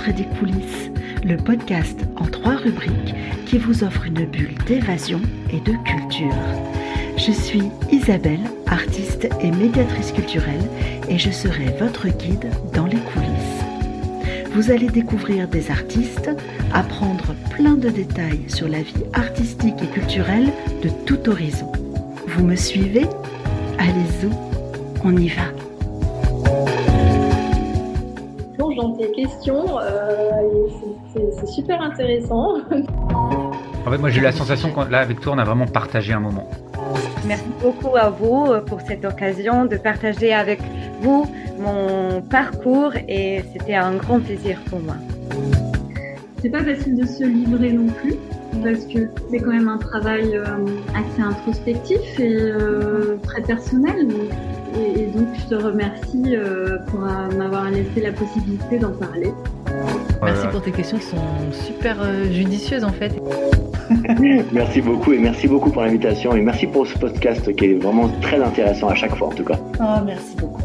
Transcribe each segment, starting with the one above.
l'entrée des coulisses, le podcast en 3 rubriques qui vous offre une bulle d'évasion et de culture. Je suis Isabelle, artiste et médiatrice culturelle, et je serai votre guide dans les coulisses. Vous allez découvrir des artistes, apprendre plein de détails sur la vie artistique et culturelle de tout horizon. Vous me suivez ? Allez-y, on y va. Dans tes questions, c'est super intéressant. En fait, moi j'ai eu la sensation que là, avec toi, on a vraiment partagé un moment. Merci beaucoup à vous pour cette occasion de partager avec vous mon parcours et c'était un grand plaisir pour moi. C'est pas facile de se livrer non plus parce que c'est quand même un travail assez introspectif et très personnel. Et donc je te remercie pour m'avoir laissé la possibilité d'en parler. Merci pour tes questions qui sont super judicieuses en fait. Merci beaucoup et merci beaucoup pour l'invitation et merci pour ce podcast qui est vraiment très intéressant à chaque fois en tout cas. Oh, merci beaucoup.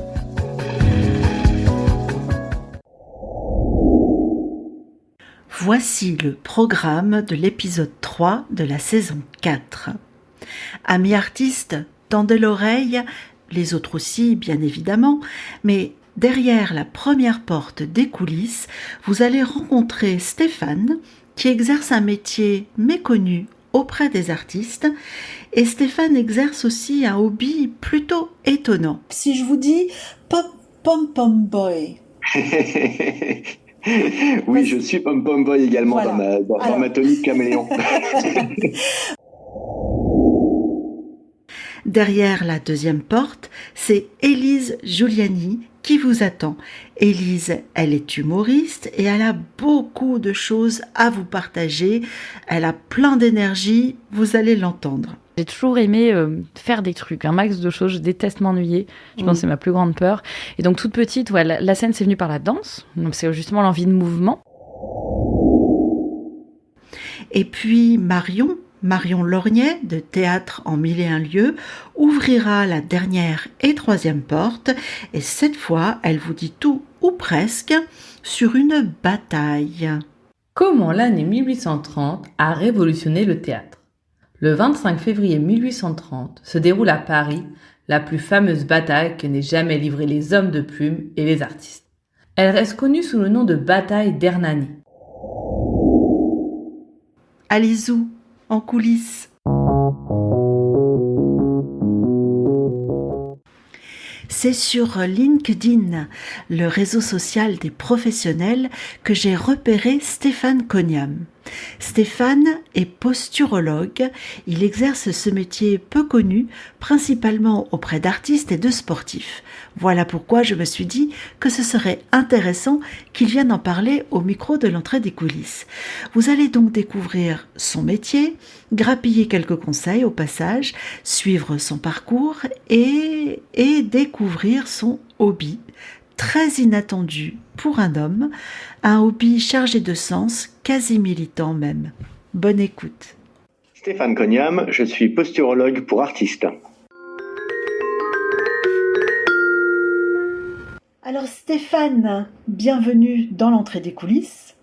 Voici le programme de l'épisode 3 de la saison 4. Amis artistes, tendez l'oreille, les autres aussi bien évidemment, mais derrière la première porte des coulisses, vous allez rencontrer Stéphane qui exerce un métier méconnu auprès des artistes et Stéphane exerce aussi un hobby plutôt étonnant. Si je vous dis pom-pom boy. Oui, je suis pom-pom boy également voilà. dans ma tonique caméléon. Derrière la deuxième porte, c'est Élise Giuliani qui vous attend. Élise, elle est humoriste et elle a beaucoup de choses à vous partager. Elle a plein d'énergie, vous allez l'entendre. J'ai toujours aimé faire des trucs, un max de choses. Je déteste m'ennuyer. Je pense que c'est ma plus grande peur. Et donc toute petite, la scène c'est venu par la danse. Donc c'est justement l'envie de mouvement. Et puis Marion Lorgnet, de Théâtre en 1001 lieux, ouvrira la dernière et troisième porte et cette fois, elle vous dit tout ou presque sur une bataille. Comment l'année 1830 a révolutionné le théâtre ? Le 25 février 1830 se déroule à Paris la plus fameuse bataille que n'aient jamais livrée les hommes de plume et les artistes. Elle reste connue sous le nom de bataille d'Hernani. Allez-y, en coulisses. C'est sur LinkedIn, le réseau social des professionnels, que j'ai repéré Stéphane Cognam. Stéphane est posturologue, il exerce ce métier peu connu, principalement auprès d'artistes et de sportifs. Voilà pourquoi je me suis dit que ce serait intéressant qu'il vienne en parler au micro de l'entrée des coulisses. Vous allez donc découvrir son métier, grappiller quelques conseils au passage, suivre son parcours et découvrir son hobby. Très inattendu pour un homme, un hobby chargé de sens, quasi militant même. Bonne écoute. Stéphane Cognam, je suis posturologue pour artistes. Alors Stéphane, bienvenue dans l'entrée des coulisses.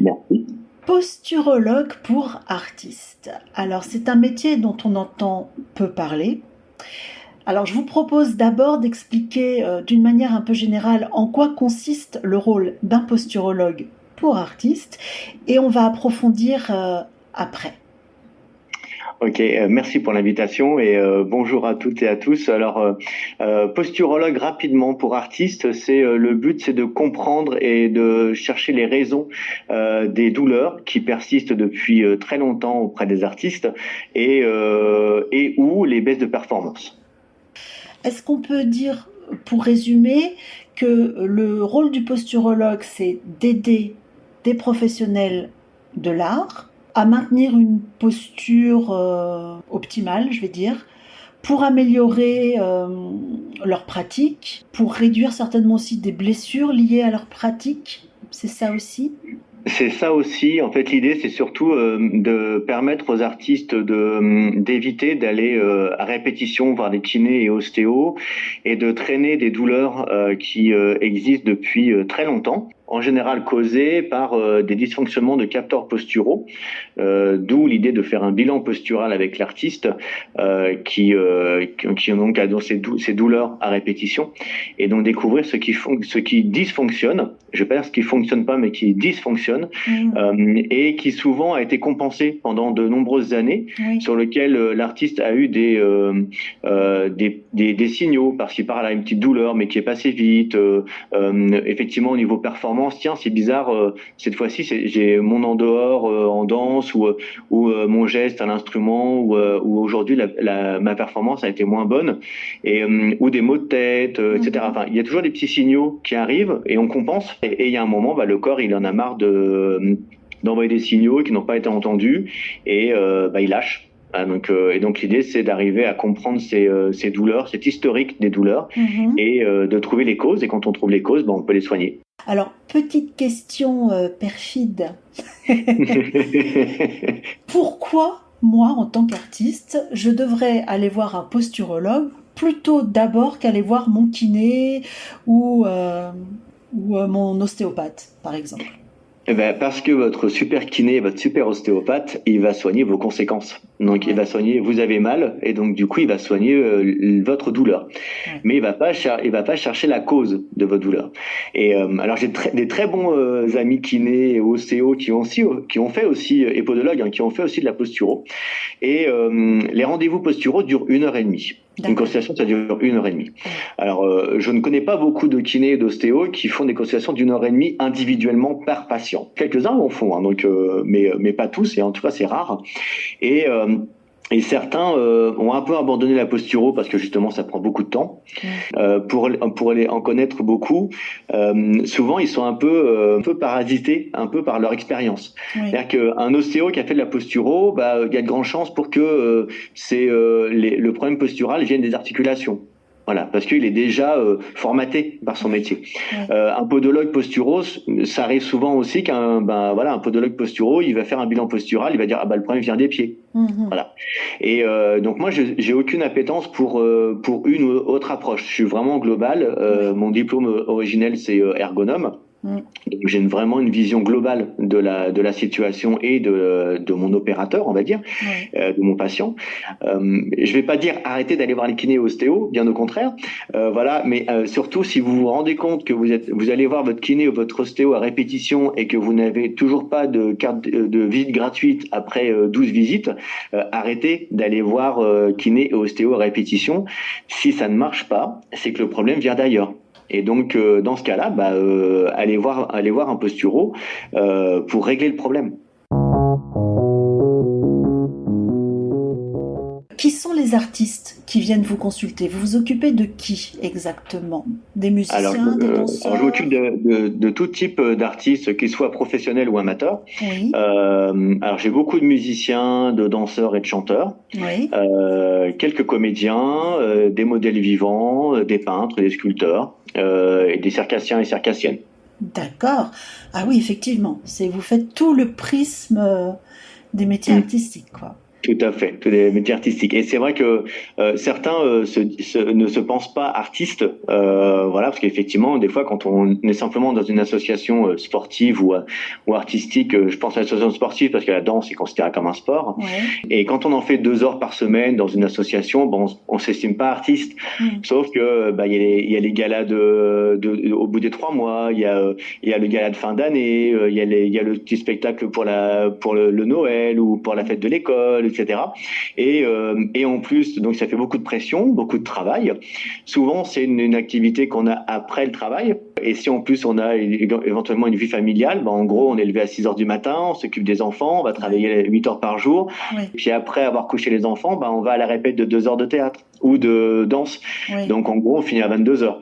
Merci. Posturologue pour artistes. Alors c'est un métier dont on entend peu parler. Alors, je vous propose d'abord d'expliquer d'une manière un peu générale en quoi consiste le rôle d'un posturologue pour artistes et on va approfondir après. Ok, merci pour l'invitation et bonjour à toutes et à tous. Alors, posturologue rapidement pour artistes, le but, c'est de comprendre et de chercher les raisons des douleurs qui persistent depuis très longtemps auprès des artistes et ou les baisses de performance. Est-ce qu'on peut dire, pour résumer, que le rôle du posturologue, c'est d'aider des professionnels de l'art à maintenir une posture optimale, je vais dire, pour améliorer leur pratique, pour réduire certainement aussi des blessures liées à leur pratique? C'est ça aussi ? C'est ça aussi. En fait, l'idée, c'est surtout de permettre aux artistes d'éviter d'aller à répétition voir des kinés et ostéos et de traîner des douleurs qui existent depuis très longtemps. en général causés par des dysfonctionnements de capteurs posturaux, d'où l'idée de faire un bilan postural avec l'artiste qui donc a ces douleurs à répétition, et donc découvrir ce qui dysfonctionne, je vais pas dire ce qui fonctionne pas, mais qui dysfonctionne, et qui souvent a été compensé pendant de nombreuses années, sur lequel l'artiste a eu des signaux par-ci par-là, une petite douleur, mais qui est passée vite. Effectivement, au niveau performance, tiens, c'est bizarre, cette fois-ci, j'ai mon en dehors en danse ou mon geste à l'instrument, ou aujourd'hui ma performance a été moins bonne, ou des maux de tête, etc. Enfin, il y a toujours des petits signaux qui arrivent et on compense. Et il y a un moment, le corps, il en a marre d'envoyer des signaux qui n'ont pas été entendus, et il lâche. Et donc l'idée, c'est d'arriver à comprendre ces douleurs, cet historique des douleurs, et de trouver les causes. Et quand on trouve les causes, on peut les soigner. Alors, petite question perfide. Pourquoi, moi, en tant qu'artiste, je devrais aller voir un posturologue plutôt d'abord qu'aller voir mon kiné ou mon ostéopathe, par exemple? Parce que votre super kiné, votre super ostéopathe, il va soigner vos conséquences. Donc, il va soigner, vous avez mal, et donc, du coup, il va soigner votre douleur. Mais il va pas chercher la cause de votre douleur. Et, alors, j'ai des très bons amis kinés et ostéos qui ont fait aussi, et podologues, qui ont fait aussi de la posturo. Et, les rendez-vous posturaux durent 1h30. D'accord. Une consultation, ça dure 1h30. Alors, je ne connais pas beaucoup de kinés et d'ostéos qui font des consultations d'1h30 individuellement par patient. Quelques-uns en font, mais pas tous, et en tout cas, c'est rare. Et certains ont un peu abandonné la posturo parce que justement ça prend beaucoup de temps. Pour les en connaître beaucoup, souvent ils sont un peu parasités un peu par leur expérience. C'est-à-dire qu'un ostéo qui a fait de la posturo, il y a de grandes chances pour que le problème postural vienne des articulations. Voilà, parce qu'il est déjà formaté par son métier. Un podologue posturo, ça arrive souvent aussi qu'un podologue posturo, il va faire un bilan postural, il va dire le problème vient des pieds. Voilà. Et donc moi j'ai aucune appétence pour une ou autre approche. Je suis vraiment global. Mon diplôme originel c'est ergonome. Donc, j'ai vraiment une vision globale de la situation et de mon opérateur, on va dire, de mon patient. Je vais pas dire arrêtez d'aller voir les kinés et ostéos, bien au contraire. Mais surtout si vous vous rendez compte que vous allez voir votre kiné ou votre ostéo à répétition et que vous n'avez toujours pas de carte de visite gratuite après 12 visites, arrêtez d'aller voir kiné et ostéo à répétition. Si ça ne marche pas, c'est que le problème vient d'ailleurs. Et donc, dans ce cas-là, allez voir un posturo pour régler le problème. Qui sont les artistes qui viennent vous consulter? Vous vous occupez de qui exactement? Des musiciens, des danseurs? Alors, je m'occupe de tout type d'artistes, qu'ils soient professionnels ou amateurs. Oui. Alors, j'ai beaucoup de musiciens, de danseurs et de chanteurs. Oui. Quelques comédiens, des modèles vivants, des peintres, des sculpteurs, et des circassiens et circassiennes. D'accord. Ah oui, effectivement. Vous faites tout le prisme des métiers artistiques, quoi. Tout à fait, tous les métiers artistiques. Et c'est vrai que certains ne se pensent pas artistes, parce qu'effectivement, des fois, quand on est simplement dans une association sportive ou artistique, je pense à l'association sportive parce que la danse est considérée comme un sport. Et quand on en fait 2 heures par semaine dans une association, on s'estime pas artiste. Sauf que il y a les galas au bout des 3 mois, il y a le gala de fin d'année, il y a le petit spectacle pour le Noël ou pour la fête de l'école, etc. Et en plus, donc ça fait beaucoup de pression, beaucoup de travail. Souvent, c'est une activité qu'on a après le travail. Et si en plus on a éventuellement une vie familiale, en gros, on est levé à 6 heures du matin, on s'occupe des enfants, on va travailler 8 heures par jour. Puis après avoir couché les enfants, on va à la répète de 2 heures de théâtre ou de danse. Donc en gros, on finit à 22 heures.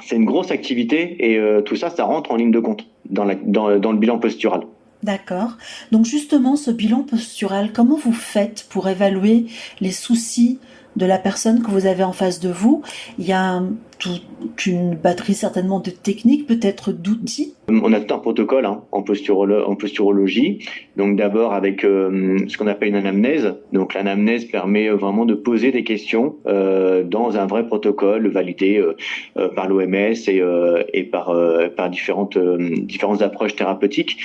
C'est une grosse activité et tout ça rentre en ligne de compte dans le bilan postural. D'accord. Donc justement, ce bilan postural, comment vous faites pour évaluer les soucis de la personne que vous avez en face de vous. Il y a toute une batterie certainement de techniques, peut-être d'outils. On a tout un protocole en posturologie. Donc d'abord avec ce qu'on appelle une anamnèse. Donc l'anamnèse permet vraiment de poser des questions dans un vrai protocole validé par l'OMS et par différentes approches thérapeutiques,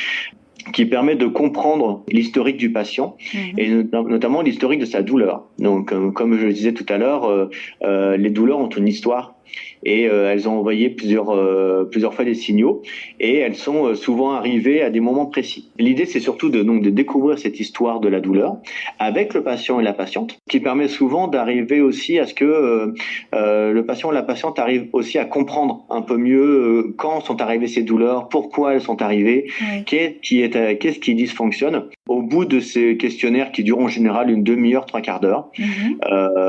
qui permet de comprendre l'historique du patient et notamment l'historique de sa douleur. Donc, comme je le disais tout à l'heure, les douleurs ont une histoire et elles ont envoyé plusieurs fois des signaux et elles sont souvent arrivées à des moments précis. L'idée, c'est surtout de découvrir cette histoire de la douleur avec le patient et la patiente, qui permet souvent d'arriver aussi à ce que le patient et la patiente arrivent aussi à comprendre un peu mieux quand sont arrivées ces douleurs, pourquoi elles sont arrivées, qu'est-ce qui dysfonctionne. Au bout de ces questionnaires qui durent en général une demi-heure, 3/4 d'heure,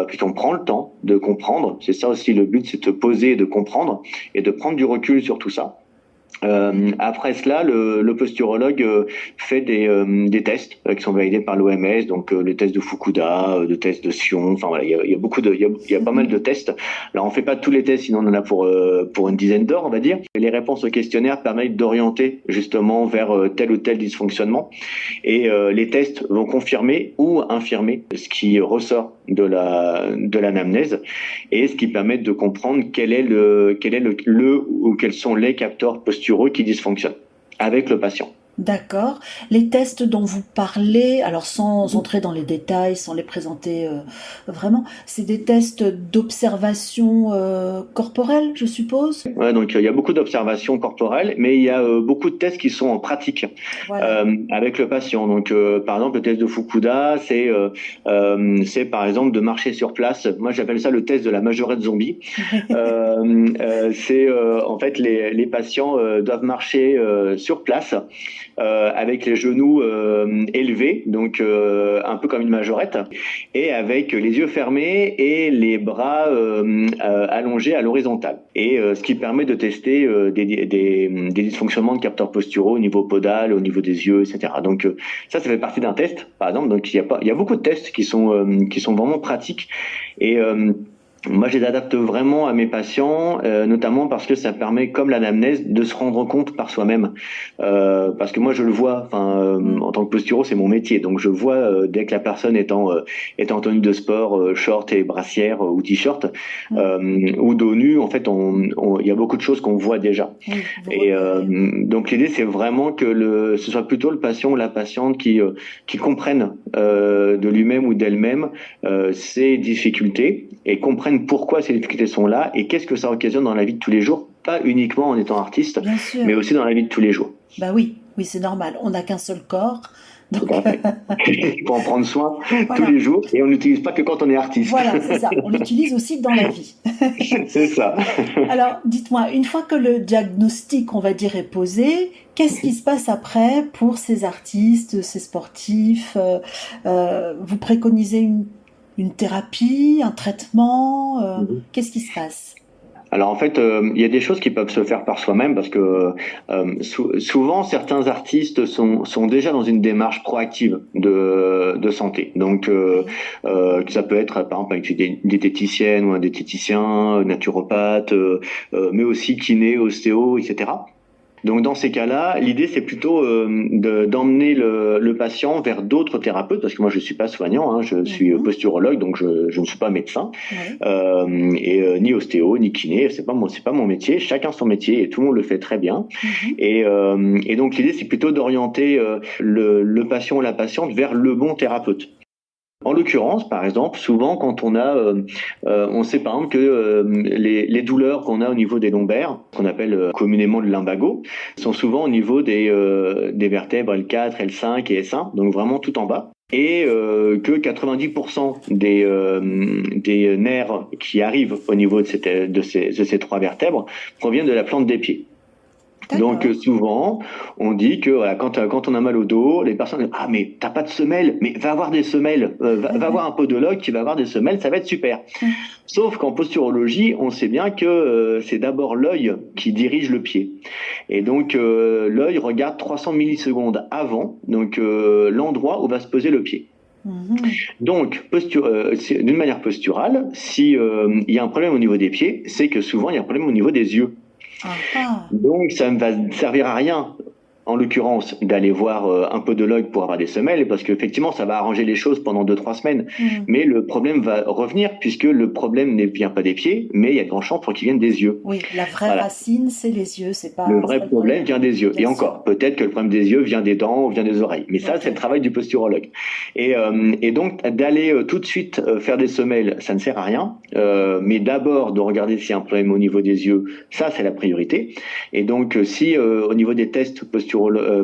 puisqu'on prend le temps de comprendre, c'est ça aussi le but, c'est de se poser, de comprendre et de prendre du recul sur tout ça. Après cela, le posturologue fait des tests qui sont validés par l'OMS, donc le test de Fukuda, le test de Sion. Enfin voilà, il y a pas mal de tests. Alors on fait pas tous les tests, sinon on en a pour une dizaine d'heures, on va dire. Et les réponses au questionnaire permettent d'orienter justement vers tel ou tel dysfonctionnement. Et les tests vont confirmer ou infirmer ce qui ressort de l'anamnèse et ce qui permet de comprendre quel est ou quels sont les capteurs posturaux qui dysfonctionnent avec le patient. D'accord. Les tests dont vous parlez, alors sans entrer dans les détails, sans les présenter vraiment, c'est des tests d'observation corporelle, je suppose? Ouais, donc il y a beaucoup d'observations corporelles, mais il y a beaucoup de tests qui sont en pratique avec le patient. Donc par exemple, le test de Fukuda, c'est par exemple de marcher sur place. Moi, j'appelle ça le test de la majorette zombie. En fait les patients doivent marcher sur place. Avec les genoux élevés, donc un peu comme une majorette, et avec les yeux fermés et les bras allongés à l'horizontale. Et ce qui permet de tester des dysfonctionnements de capteurs posturaux au niveau podal, au niveau des yeux, etc. Donc ça fait partie d'un test, par exemple. Donc il y a beaucoup de tests qui sont vraiment pratiques et moi, je les adapte vraiment à mes patients, notamment parce que ça permet, comme l'anamnèse, de se rendre compte par soi-même. Parce que moi, je le vois. En tant que posturo, c'est mon métier, donc je vois dès que la personne est en tenue de sport, short et brassière ou t-shirt ou dos nu. En fait, il y a beaucoup de choses qu'on voit déjà. Et donc, l'idée, c'est vraiment que ce soit plutôt le patient ou la patiente qui comprenne de lui-même ou d'elle-même ses difficultés et comprennent pourquoi ces difficultés sont là et qu'est-ce que ça occasionne dans la vie de tous les jours, pas uniquement en étant artiste, mais aussi dans la vie de tous les jours. Bah oui, c'est normal. On n'a qu'un seul corps. Donc... Il faut en prendre soin tous les jours et on n'utilise pas que quand on est artiste. Voilà, c'est ça. On l'utilise aussi dans la vie. C'est ça. Alors, dites-moi, une fois que le diagnostic, on va dire, est posé, qu'est-ce qui se passe après pour ces artistes, ces sportifs? Vous préconisez une thérapie, un traitement, qu'est-ce qui se passe? Alors en fait, il y a des choses qui peuvent se faire par soi-même parce que souvent certains artistes sont déjà dans une démarche proactive de santé. Donc ça peut être par exemple avec une diététicienne ou un diététicien, naturopathe, mais aussi kiné, ostéo, etc. Donc dans ces cas-là, l'idée c'est plutôt d'emmener le patient vers d'autres thérapeutes, parce que moi je suis pas soignant, je suis posturologue, donc je ne suis pas médecin, et ni ostéo, ni kiné, c'est pas mon métier. Chacun son métier et tout le monde le fait très bien. Et donc l'idée c'est plutôt d'orienter le patient ou la patiente vers le bon thérapeute. En l'occurrence, par exemple, souvent quand on sait par exemple que les douleurs qu'on a au niveau des lombaires, qu'on appelle communément le lumbago, sont souvent au niveau des vertèbres L4, L5 et S1, donc vraiment tout en bas. Et que 90% des nerfs qui arrivent au niveau de ces trois vertèbres proviennent de la plante des pieds. Donc souvent, on dit que voilà, quand on a mal au dos, les personnes disent ah mais t'as pas de semelles, mais va avoir des semelles, va voir un podologue qui va avoir des semelles, ça va être super. Sauf qu'en posturologie, on sait bien que c'est d'abord l'œil qui dirige le pied, et donc l'œil regarde 300 millisecondes avant, donc l'endroit où va se poser le pied. Donc, d'une manière posturale, si il y a un problème au niveau des pieds, c'est que souvent il y a un problème au niveau des yeux. Donc, ça ne va servir à rien, en l'occurrence, d'aller voir un podologue pour avoir des semelles, parce qu'effectivement, ça va arranger les choses pendant 2-3 semaines. Mais le problème va revenir, puisque le problème ne vient pas des pieds, mais il y a de grandes chances pour qu'il vienne des yeux. Oui, la vraie racine, c'est les yeux, c'est pas... Le vrai problème vient des yeux. Et encore, peut-être que le problème des yeux vient des dents ou vient des oreilles. Mais ça, c'est le travail du posturologue. Et donc, d'aller tout de suite faire des semelles, ça ne sert à rien. Mais d'abord, de regarder s'il y a un problème au niveau des yeux, ça, c'est la priorité. Et donc, si au niveau des tests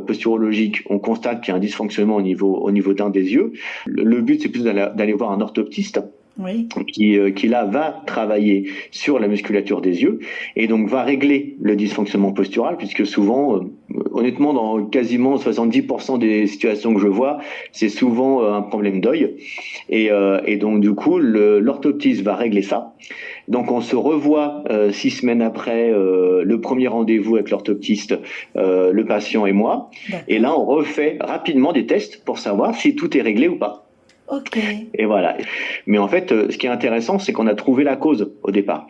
posturologique, on constate qu'il y a un dysfonctionnement au niveau d'un des yeux, le but c'est plus d'aller voir un orthoptiste qui là va travailler sur la musculature des yeux et donc va régler le dysfonctionnement postural, puisque souvent, honnêtement, dans quasiment 70% des situations que je vois, c'est souvent un problème d'œil et donc du coup l'orthoptiste va régler ça. Donc on se revoit 6 semaines après le premier rendez-vous avec l'orthoptiste, le patient et moi. Et là on refait rapidement des tests pour savoir si tout est réglé ou pas. Et voilà. Mais en fait, ce qui est intéressant, c'est qu'on a trouvé la cause au départ.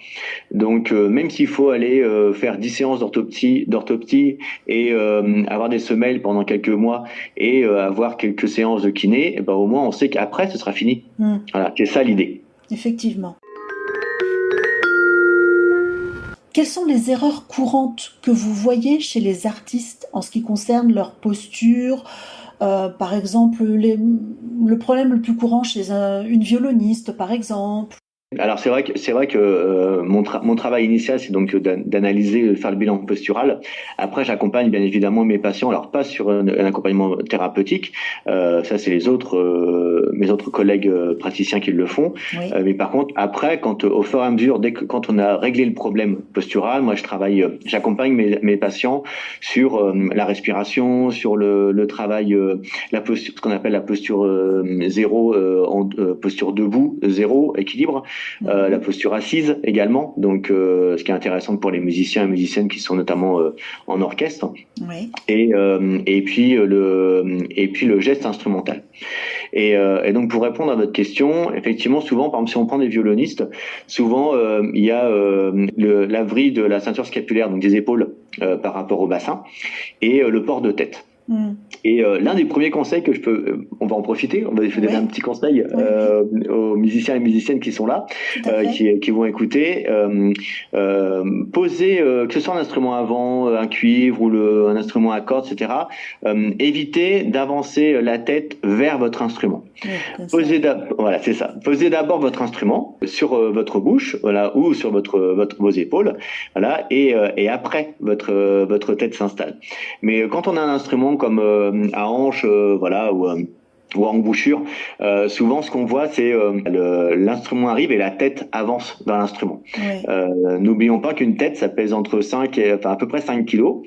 Donc même s'il faut aller faire 10 séances d'orthoptie et avoir des semelles pendant quelques mois et avoir quelques séances de kiné, au moins on sait qu'après ce sera fini. Voilà, c'est ça l'idée. Effectivement. Quelles sont les erreurs courantes que vous voyez chez les artistes en ce qui concerne leur posture ? Par exemple, le problème le plus courant chez une violoniste, par exemple. Alors c'est vrai que mon travail initial, c'est donc d'analyser, faire le bilan postural. Après, j'accompagne bien évidemment mes patients. Alors pas sur un accompagnement thérapeutique, ça c'est mes autres collègues praticiens qui le font. Mais par contre, après, au fur et à mesure, quand on a réglé le problème postural, moi j'accompagne mes patients sur la respiration, sur le travail, la posture, ce qu'on appelle la posture zéro, posture debout, zéro, équilibre. La posture assise également, donc ce qui est intéressant pour les musiciens et musiciennes qui sont notamment en orchestre, et puis le geste instrumental. Et donc pour répondre à votre question, effectivement souvent, par exemple si on prend des violonistes, souvent il y a la vrille de la ceinture scapulaire, donc des épaules par rapport au bassin, et le port de tête. Et l'un des premiers conseils que on va en profiter, on va donner un petit conseil aux musiciens et musiciennes qui sont là, qui vont écouter, poser, que ce soit un instrument à vent, un cuivre ou un instrument à cordes, etc., évitez d'avancer la tête vers votre instrument. Voilà, c'est ça. Posez d'abord votre instrument sur votre bouche, voilà, ou sur vos épaules, voilà, et après votre tête s'installe. Mais quand on a un instrument comme à hanche, voilà, ou à embouchure, souvent ce qu'on voit c'est l'instrument arrive et la tête avance dans l'instrument. N'oublions pas qu'une tête ça pèse entre 5 et à peu près 5 kilos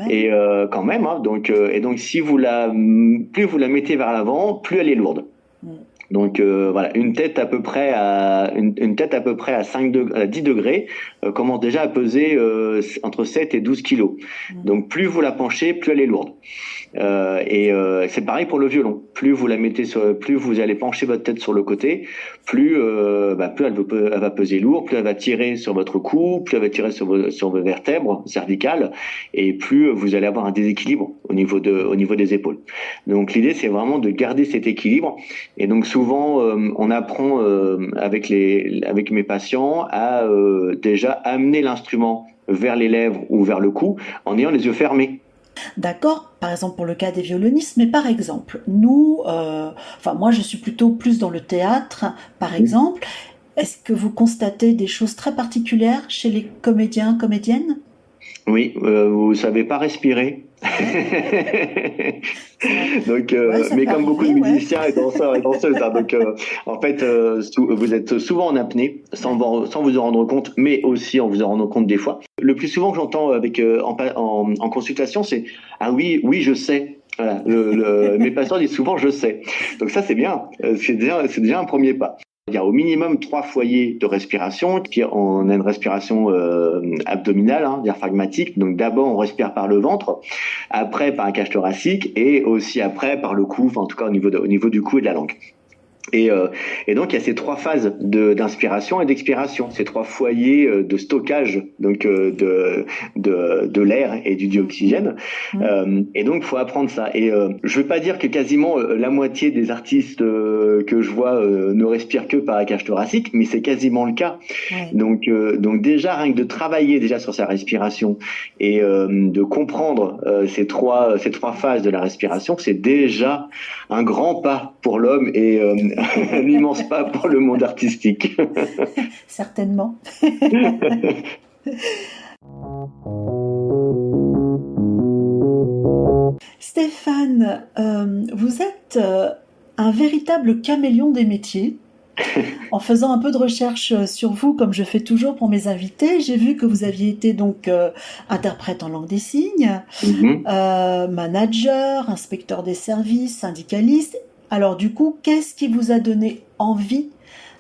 et quand même hein, donc si plus vous la mettez vers l'avant, plus elle est lourde. Donc voilà, une tête à peu près à 10 degrés commence déjà à peser entre 7 et 12 kilos. Donc plus vous la penchez, plus elle est lourde. C'est pareil pour le violon. Plus vous la mettez plus vous allez pencher votre tête sur le côté, plus elle va peser lourd, plus elle va tirer sur votre cou, plus elle va tirer sur vos vertèbres cervicales, et plus vous allez avoir un déséquilibre au niveau des épaules. Donc l'idée c'est vraiment de garder cet équilibre. Et donc souvent on apprend avec mes patients à déjà amener l'instrument vers les lèvres ou vers le cou en ayant les yeux fermés. D'accord, par exemple pour le cas des violonistes, mais par exemple, nous, moi je suis plutôt plus dans le théâtre, par exemple, est-ce que vous constatez des choses très particulières chez les comédiens, comédiennes ? Oui, vous savez pas respirer. Donc, mais comme beaucoup de musiciens et danseurs et danseuses, hein, donc en fait, vous êtes souvent en apnée sans vous en rendre compte, mais aussi en vous en rendant compte des fois. Le plus souvent que j'entends en consultation, c'est ah oui, je sais. Voilà, mes patients disent souvent je sais. Donc ça c'est bien, c'est déjà un premier pas. Il y a au minimum 3 foyers de respiration. On a une respiration abdominale, diaphragmatique. Donc d'abord on respire par le ventre, après par la cage thoracique et aussi après par le cou, en tout cas au niveau du cou et de la langue. Et donc il y a ces 3 phases d'inspiration et d'expiration, ces 3 foyers de stockage donc de l'air et du dioxygène. Et donc il faut apprendre ça. Et je veux pas dire que quasiment la moitié des artistes que je vois ne respirent que par la cage thoracique, mais c'est quasiment le cas. Ouais. Donc déjà rien que de travailler déjà sur sa respiration et de comprendre ces trois phases de la respiration, c'est déjà un grand pas pour l'homme et un immense pas pour le monde artistique. Certainement. Stéphane, vous êtes un véritable caméléon des métiers. En faisant un peu de recherche sur vous, comme je fais toujours pour mes invités, j'ai vu que vous aviez été donc interprète en langue des signes, manager, inspecteur des services, syndicaliste. Alors du coup, qu'est-ce qui vous a donné envie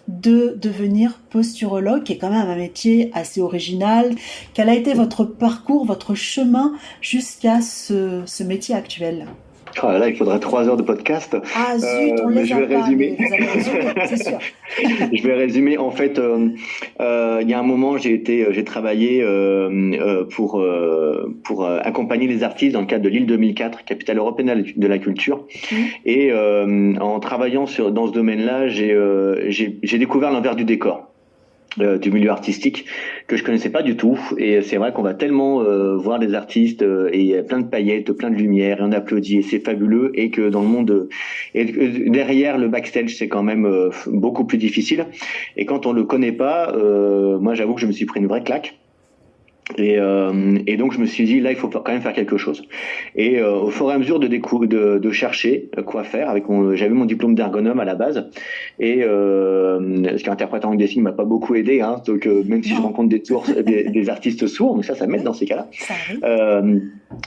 de devenir posturologue, qui est quand même un métier assez original? Quel a été votre parcours, votre chemin jusqu'à ce métier actuel? Oh là, il faudrait 3 heures de podcast. Ah zut, on les a pas, mais vous avez résumé, c'est sûr. Je vais résumer. En fait, il y a un moment, j'ai travaillé pour accompagner les artistes dans le cadre de l'île 2004, capitale européenne de la culture. Et en travaillant dans ce domaine-là, j'ai découvert l'envers du décor du milieu artistique que je connaissais pas du tout. Et c'est vrai qu'on va tellement voir des artistes et il y a plein de paillettes, plein de lumière, et on applaudit et c'est fabuleux, et que dans le monde et derrière le backstage c'est quand même beaucoup plus difficile. Et quand on le connaît pas, moi j'avoue que je me suis pris une vraie claque. Et donc je me suis dit là il faut quand même faire quelque chose. Et au fur et à mesure de chercher quoi faire j'avais mon diplôme d'ergonome à la base, et ce qu'interprète en langue des signes m'a pas beaucoup aidé, hein, donc même si je rencontre des artistes sourds, donc ça m'aide dans ces cas-là.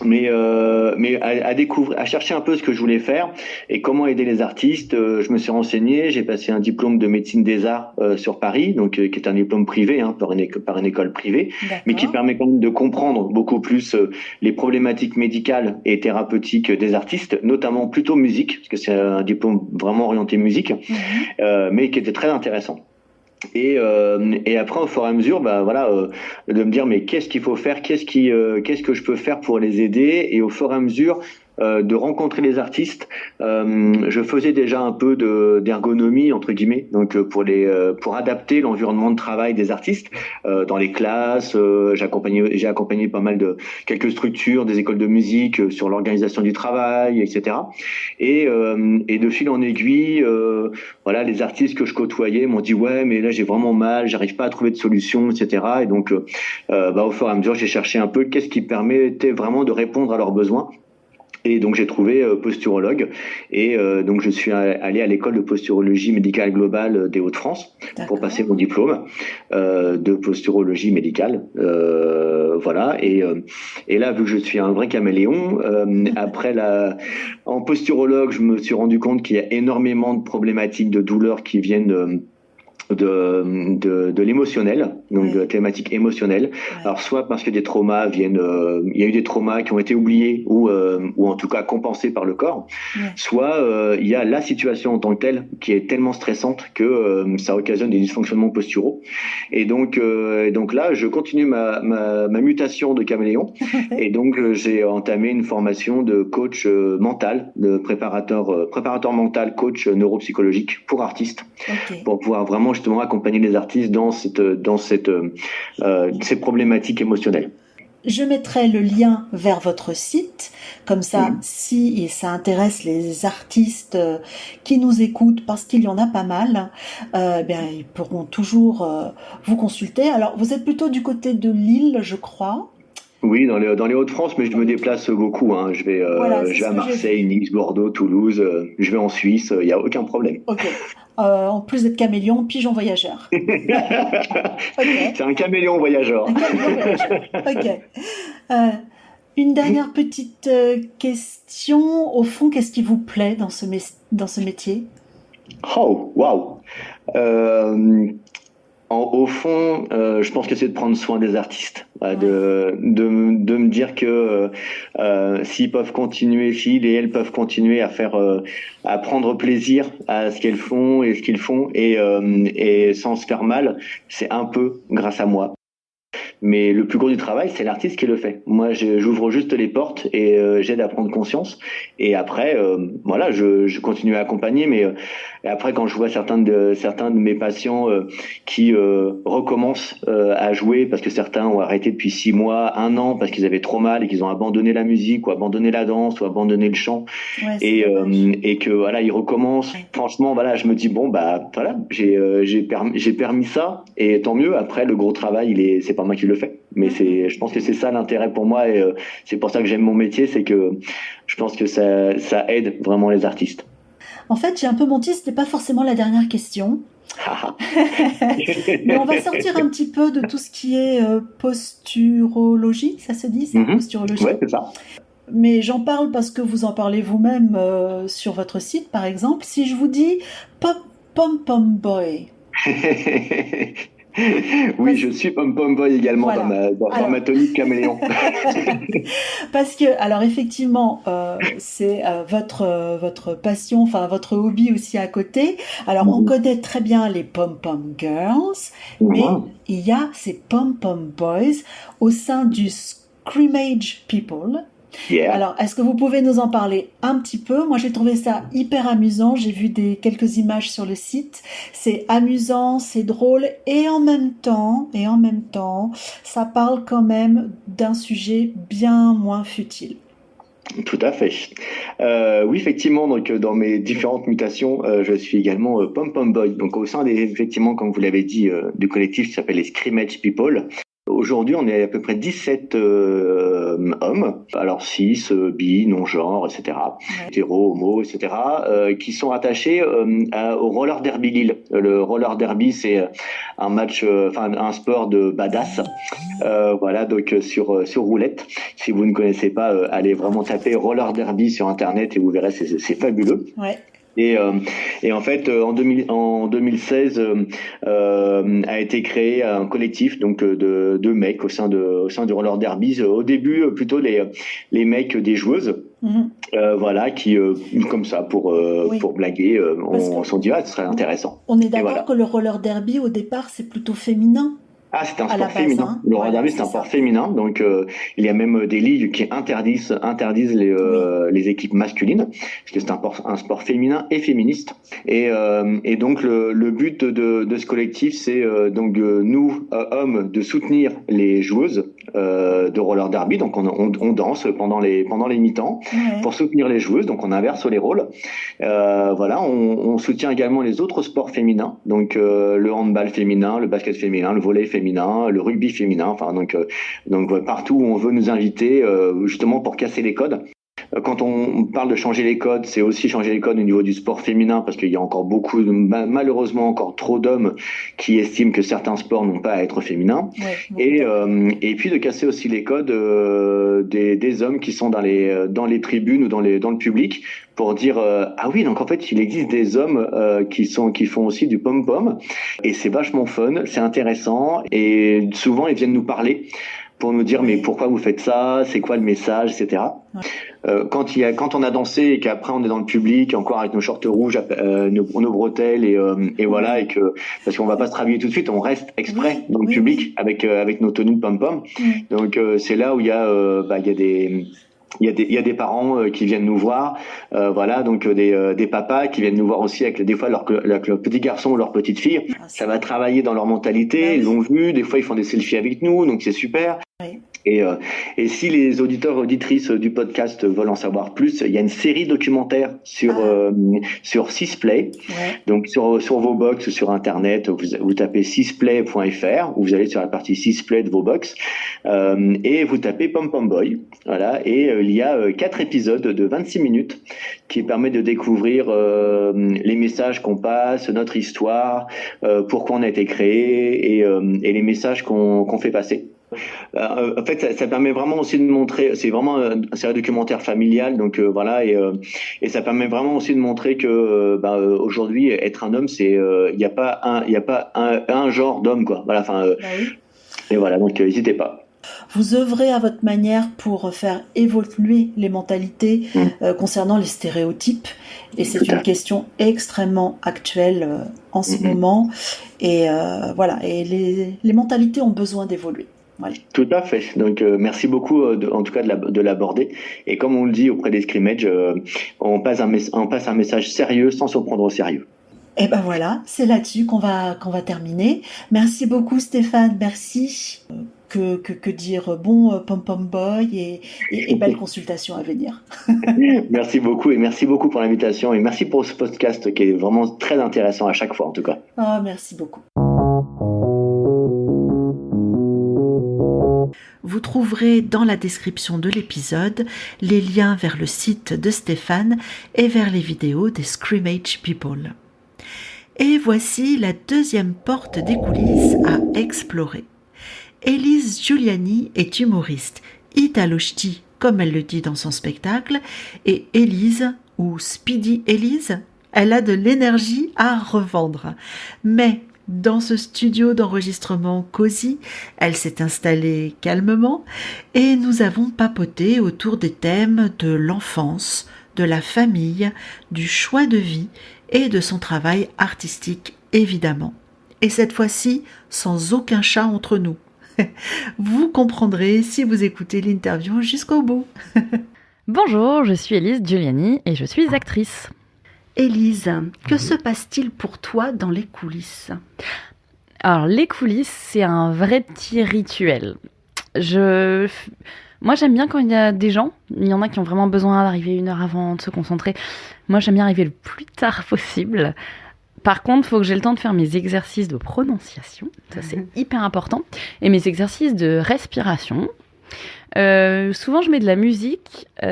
Mais à chercher un peu ce que je voulais faire et comment aider les artistes, je me suis renseigné, j'ai passé un diplôme de médecine des arts sur Paris, donc qui est un diplôme privé, hein, par une école privée, mais qui permet quand même de comprendre beaucoup plus les problématiques médicales et thérapeutiques des artistes, notamment plutôt musique, parce que c'est un diplôme vraiment orienté musique, mais qui était très intéressant. Et après, au fur et à mesure, de me dire mais qu'est-ce qu'il faut faire, qu'est-ce que je peux faire pour les aider, et au fur et à mesure de rencontrer les artistes, je faisais déjà un peu d'ergonomie entre guillemets, donc pour adapter l'environnement de travail des artistes dans les classes. J'ai accompagné pas mal de quelques structures, des écoles de musique sur l'organisation du travail, etc. Et de fil en aiguille, les artistes que je côtoyais m'ont dit ouais mais là j'ai vraiment mal, j'arrive pas à trouver de solution, etc. Et donc au fur et à mesure j'ai cherché un peu qu'est-ce qui permettait vraiment de répondre à leurs besoins. Et donc j'ai trouvé posturologue, et donc je suis allé à l'école de posturologie médicale globale des Hauts-de-France pour passer mon diplôme de posturologie médicale. Et là, vu que je suis un vrai caméléon, en posturologue, je me suis rendu compte qu'il y a énormément de problématiques de douleurs qui viennent de l'émotionnel, donc de la thématique émotionnelle. Alors soit parce que des traumas viennent, il y a eu des traumas qui ont été oubliés ou en tout cas compensés par le corps, soit il y a la situation en tant que telle qui est tellement stressante que ça occasionne des dysfonctionnements posturaux. Et donc là, je continue ma mutation de caméléon, et donc j'ai entamé une formation de coach mental, de préparateur mental, coach neuropsychologique pour artistes, pour pouvoir vraiment justement accompagner les artistes dans ces problématiques émotionnelles. Je mettrai le lien vers votre site, comme ça, si ça intéresse les artistes qui nous écoutent, parce qu'il y en a pas mal, ils pourront toujours vous consulter. Alors, vous êtes plutôt du côté de Lille, je crois. Oui, dans les Hauts-de-France, mais je me déplace beaucoup. Hein. Je vais à Marseille, Nice, Bordeaux, Toulouse. Je vais en Suisse. Il n'y a aucun problème. Ok. En plus d'être caméléon, pigeon voyageur. Okay. C'est un caméléon voyageur. Ok. Une dernière petite question. Au fond, qu'est-ce qui vous plaît dans ce métier ? Oh, waouh. Au fond, je pense que c'est de prendre soin des artistes, de me dire que s'ils peuvent continuer, s'ils et elles peuvent continuer à prendre plaisir à ce qu'elles font et ce qu'ils font et sans se faire mal, c'est un peu grâce à moi. Mais le plus gros du travail, c'est l'artiste qui le fait. Moi, j'ouvre juste les portes et j'aide à prendre conscience. Et après, voilà, je continue à accompagner. Mais et après, quand je vois certains de mes patients qui recommencent à jouer parce que certains ont arrêté depuis 6 mois, 1 an parce qu'ils avaient trop mal et qu'ils ont abandonné la musique ou abandonné la danse ou abandonné le chant, et que voilà, ils recommencent. Franchement, voilà, je me dis bon bah voilà, j'ai permis ça et tant mieux. Après, le gros travail, c'est pas moi qui le fais. Mais je pense que c'est ça l'intérêt pour moi et c'est pour ça que j'aime mon métier, c'est que je pense que ça aide vraiment les artistes. En fait, j'ai un peu menti, c'était pas forcément la dernière question. Mais on va sortir un petit peu de tout ce qui est posturologie, ça se dit, c'est posturologie. Ouais, c'est ça. Mais j'en parle parce que vous en parlez vous-même sur votre site, par exemple. Si je vous dis Pom Pom Boy. Oui, je suis Pom-Pom Boy également, voilà, dans ma tenue de caméléon. Parce que, alors effectivement, c'est votre passion, enfin votre hobby aussi à côté. Alors on connaît très bien les Pom-Pom Girls, mais il y a ces Pom-Pom Boys au sein du Scrimmage People. Yeah. Alors, est-ce que vous pouvez nous en parler un petit peu? Moi, j'ai trouvé ça hyper amusant. J'ai vu quelques images sur le site. C'est amusant, c'est drôle, et en même temps, ça parle quand même d'un sujet bien moins futile. Tout à fait. Oui, effectivement, donc dans mes différentes mutations, je suis également Pom-Pom Boy. Donc au sein effectivement, comme vous l'avez dit, du collectif qui s'appelle les Scrimmage People. Aujourd'hui, on est à peu près 17 hommes, alors cis, bi, non-genre, etc., hétéro, homo, etc., qui sont attachés au roller derby Lille. Le roller derby, c'est un sport de badass, voilà, donc sur roulette. Si vous ne connaissez pas, allez vraiment taper roller derby sur Internet et vous verrez, c'est fabuleux. Ouais. Et en fait, en 2016, a été créé un collectif donc de mecs au sein du roller derby. Au début, plutôt les mecs des joueuses, voilà, qui comme ça pour blaguer, on s'en dit ce serait intéressant. On est d'accord que le roller derby au départ c'est plutôt féminin. Ah, c'est un sport féminin. Le roller derby, c'est un sport féminin. Donc, il y a même des ligues qui interdisent les équipes masculines, parce que c'est un sport féminin et féministe. Et donc, le but de ce collectif, c'est nous, hommes, de soutenir les joueuses de roller derby. Donc, on danse pendant les mi-temps pour soutenir les joueuses. Donc, on inverse les rôles. Voilà, on soutient également les autres sports féminins. Donc, le handball féminin, le basket féminin, le volley féminin, le rugby féminin, enfin donc partout où on veut nous inviter, justement pour casser les codes. Quand on parle de changer les codes, c'est aussi changer les codes au niveau du sport féminin, parce qu'il y a encore malheureusement encore trop d'hommes qui estiment que certains sports n'ont pas à être féminins, et puis de casser aussi les codes des hommes qui sont dans les tribunes ou dans le public, pour dire ah oui, donc en fait il existe des hommes qui font aussi du pom-pom, et c'est vachement fun, c'est intéressant, et souvent ils viennent nous parler pour nous dire mais pourquoi vous faites ça, c'est quoi le message, etc. Quand on a dansé et qu'après on est dans le public encore avec nos shorts rouges, nos bretelles et voilà, et que parce qu'on va pas se rhabiller tout de suite, on reste exprès dans le public avec nos tenues de pom-pom. Donc c'est là où il y a des parents qui viennent nous voir, voilà, donc des papas qui viennent nous voir aussi avec des fois leur petit garçon ou leur petite fille. Ça va travailler dans leur mentalité, ils l'ont vu, des fois ils font des selfies avec nous, donc c'est super. Et si les auditeurs et auditrices du podcast veulent en savoir plus, il y a une série documentaire sur Sisplay. Donc sur Vobox, sur internet, vous tapez sisplay.fr, ou vous allez sur la partie Sisplay de Vobox, et vous tapez Pom Pom Boy, voilà, et il y a 4 épisodes de 26 minutes qui permettent de découvrir les messages qu'on passe, notre histoire, pourquoi on a été créé, et les messages qu'on fait passer. En fait, ça permet vraiment aussi de montrer, c'est vraiment un série documentaire familial, donc voilà, et ça permet vraiment aussi de montrer que aujourd'hui, être un homme, c'est, il n'y a pas un genre d'homme, quoi. Voilà, enfin, Oui. et voilà, donc n'hésitez pas. Vous œuvrez à votre manière pour faire évoluer les mentalités concernant les stéréotypes. Et c'est une question extrêmement actuelle en ce moment. Et voilà, et les mentalités ont besoin d'évoluer. Voilà. Tout à fait. Donc merci beaucoup en tout cas de l'aborder. Et comme on le dit auprès des scrimmages, on passe un message sérieux sans se prendre au sérieux. Et ben voilà, c'est là-dessus qu'on va terminer. Merci beaucoup Stéphane, merci. Que dire bon pom-pom boy et belle consultation à venir. Merci beaucoup et merci beaucoup pour l'invitation et merci pour ce podcast qui est vraiment très intéressant à chaque fois en tout cas. Oh, merci beaucoup. Vous trouverez dans la description de l'épisode les liens vers le site de Stéphane et vers les vidéos des Scrimmage People. Et voici la deuxième porte des coulisses à explorer. Élise Giuliani est humoriste, italo-ch'ti, comme elle le dit dans son spectacle, et Élise, ou Speedy Élise, elle a de l'énergie à revendre. Mais dans ce studio d'enregistrement cosy, elle s'est installée calmement et nous avons papoté autour des thèmes de l'enfance, de la famille, du choix de vie et de son travail artistique, évidemment. Et cette fois-ci, sans aucun chat entre nous. Vous comprendrez si vous écoutez l'interview jusqu'au bout. Bonjour, je suis Élise Giuliani et je suis actrice. Élise, que se passe-t-il pour toi dans les coulisses ? Alors, les coulisses, c'est un vrai petit rituel. Moi, j'aime bien quand il y a des gens. Il y en a qui ont vraiment besoin d'arriver 1 heure avant, de se concentrer. Moi, j'aime bien arriver le plus tard possible. Par contre, il faut que j'ai le temps de faire mes exercices de prononciation. Ça, c'est hyper important. Et mes exercices de respiration. Souvent, je mets de la musique. Dans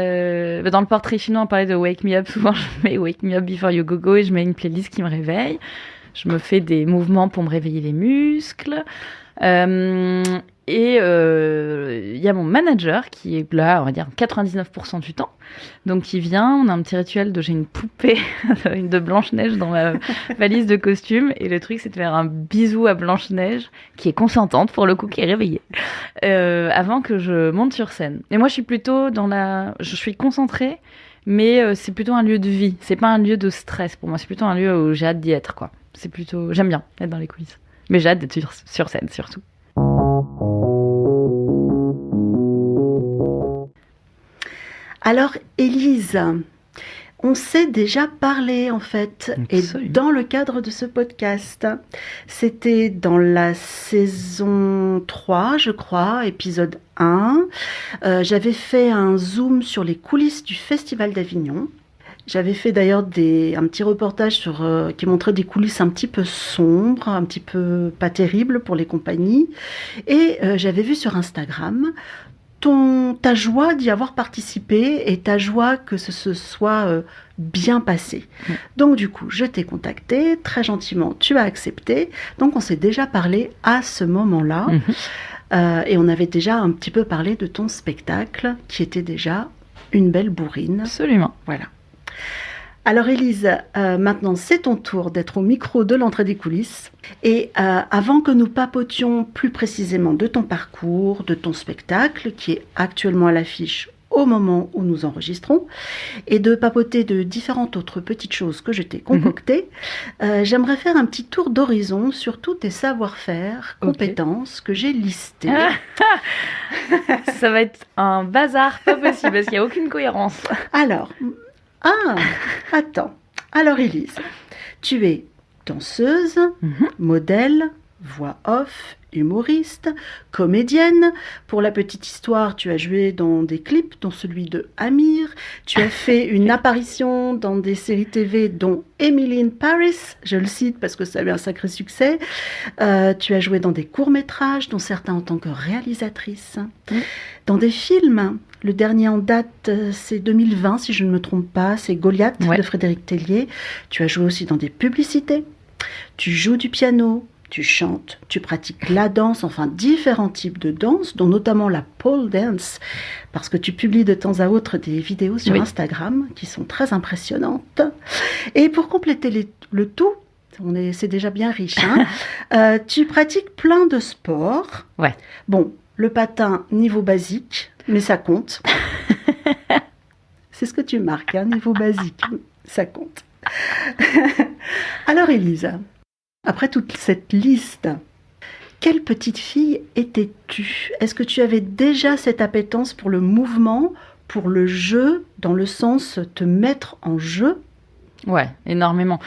le portrait chinois, on parlait de Wake Me Up. Souvent, je mets Wake Me Up Before You Go Go et je mets une playlist qui me réveille. Je me fais des mouvements pour me réveiller les muscles. Et il y a mon manager qui est là, on va dire 99% du temps. Donc il vient, on a un petit rituel j'ai une poupée de Blanche-Neige dans ma valise de costume. Et le truc, c'est de faire un bisou à Blanche-Neige, qui est consentante pour le coup, qui est réveillée, avant que je monte sur scène. Et moi, je suis plutôt je suis concentrée, mais c'est plutôt un lieu de vie. C'est pas un lieu de stress pour moi. C'est plutôt un lieu où j'ai hâte d'y être, quoi. J'aime bien être dans les coulisses. Mais j'ai hâte d'être sur scène, surtout. Alors, Élise, on s'est déjà parlé en fait, Absolument. Et dans le cadre de ce podcast, c'était dans la saison 3, je crois, épisode 1. J'avais fait un zoom sur les coulisses du Festival d'Avignon. J'avais fait d'ailleurs un petit reportage qui montrait des coulisses un petit peu sombres, un petit peu pas terribles pour les compagnies. Et j'avais vu sur Instagram ta joie d'y avoir participé et ta joie que ce soit bien passé. Donc du coup, je t'ai contacté, très gentiment, tu as accepté. Donc on s'est déjà parlé à ce moment-là. Et on avait déjà un petit peu parlé de ton spectacle, qui était déjà une belle bourrine. Absolument. Voilà. Alors Élise, maintenant c'est ton tour d'être au micro de l'entrée des coulisses. Et avant que nous papotions plus précisément de ton parcours, de ton spectacle, qui est actuellement à l'affiche au moment où nous enregistrons, et de papoter de différentes autres petites choses que je t'ai concoctées, j'aimerais faire un petit tour d'horizon sur tous tes savoir-faire, compétences que j'ai listées. Ça va être un bazar pas possible, parce qu'il n'y a aucune cohérence. Alors... attends. Alors Élise, tu es danseuse, modèle, voix off, humoriste, comédienne. Pour la petite histoire, tu as joué dans des clips, dont celui de Amir. Tu as fait une apparition dans des séries TV, dont Emily in Paris. Je le cite parce que ça a eu un sacré succès. Tu as joué dans des courts-métrages, dont certains en tant que réalisatrice. Dans des films. Le dernier en date, c'est 2020, si je ne me trompe pas. C'est Goliath de Frédéric Tellier. Tu as joué aussi dans des publicités. Tu joues du piano. tu chantes, tu pratiques la danse, enfin différents types de danse, dont notamment la pole dance, parce que tu publies de temps à autre des vidéos sur Instagram qui sont très impressionnantes. Et pour compléter le tout, c'est déjà bien riche, hein, tu pratiques plein de sports. Ouais. Bon, le patin, niveau basique, mais ça compte. C'est ce que tu marques, hein, niveau basique, ça compte. Alors Élise, après toute cette liste, quelle petite fille étais-tu? Est-ce que tu avais déjà cette appétence pour le mouvement, pour le jeu, dans le sens te mettre en jeu? Ouais, énormément.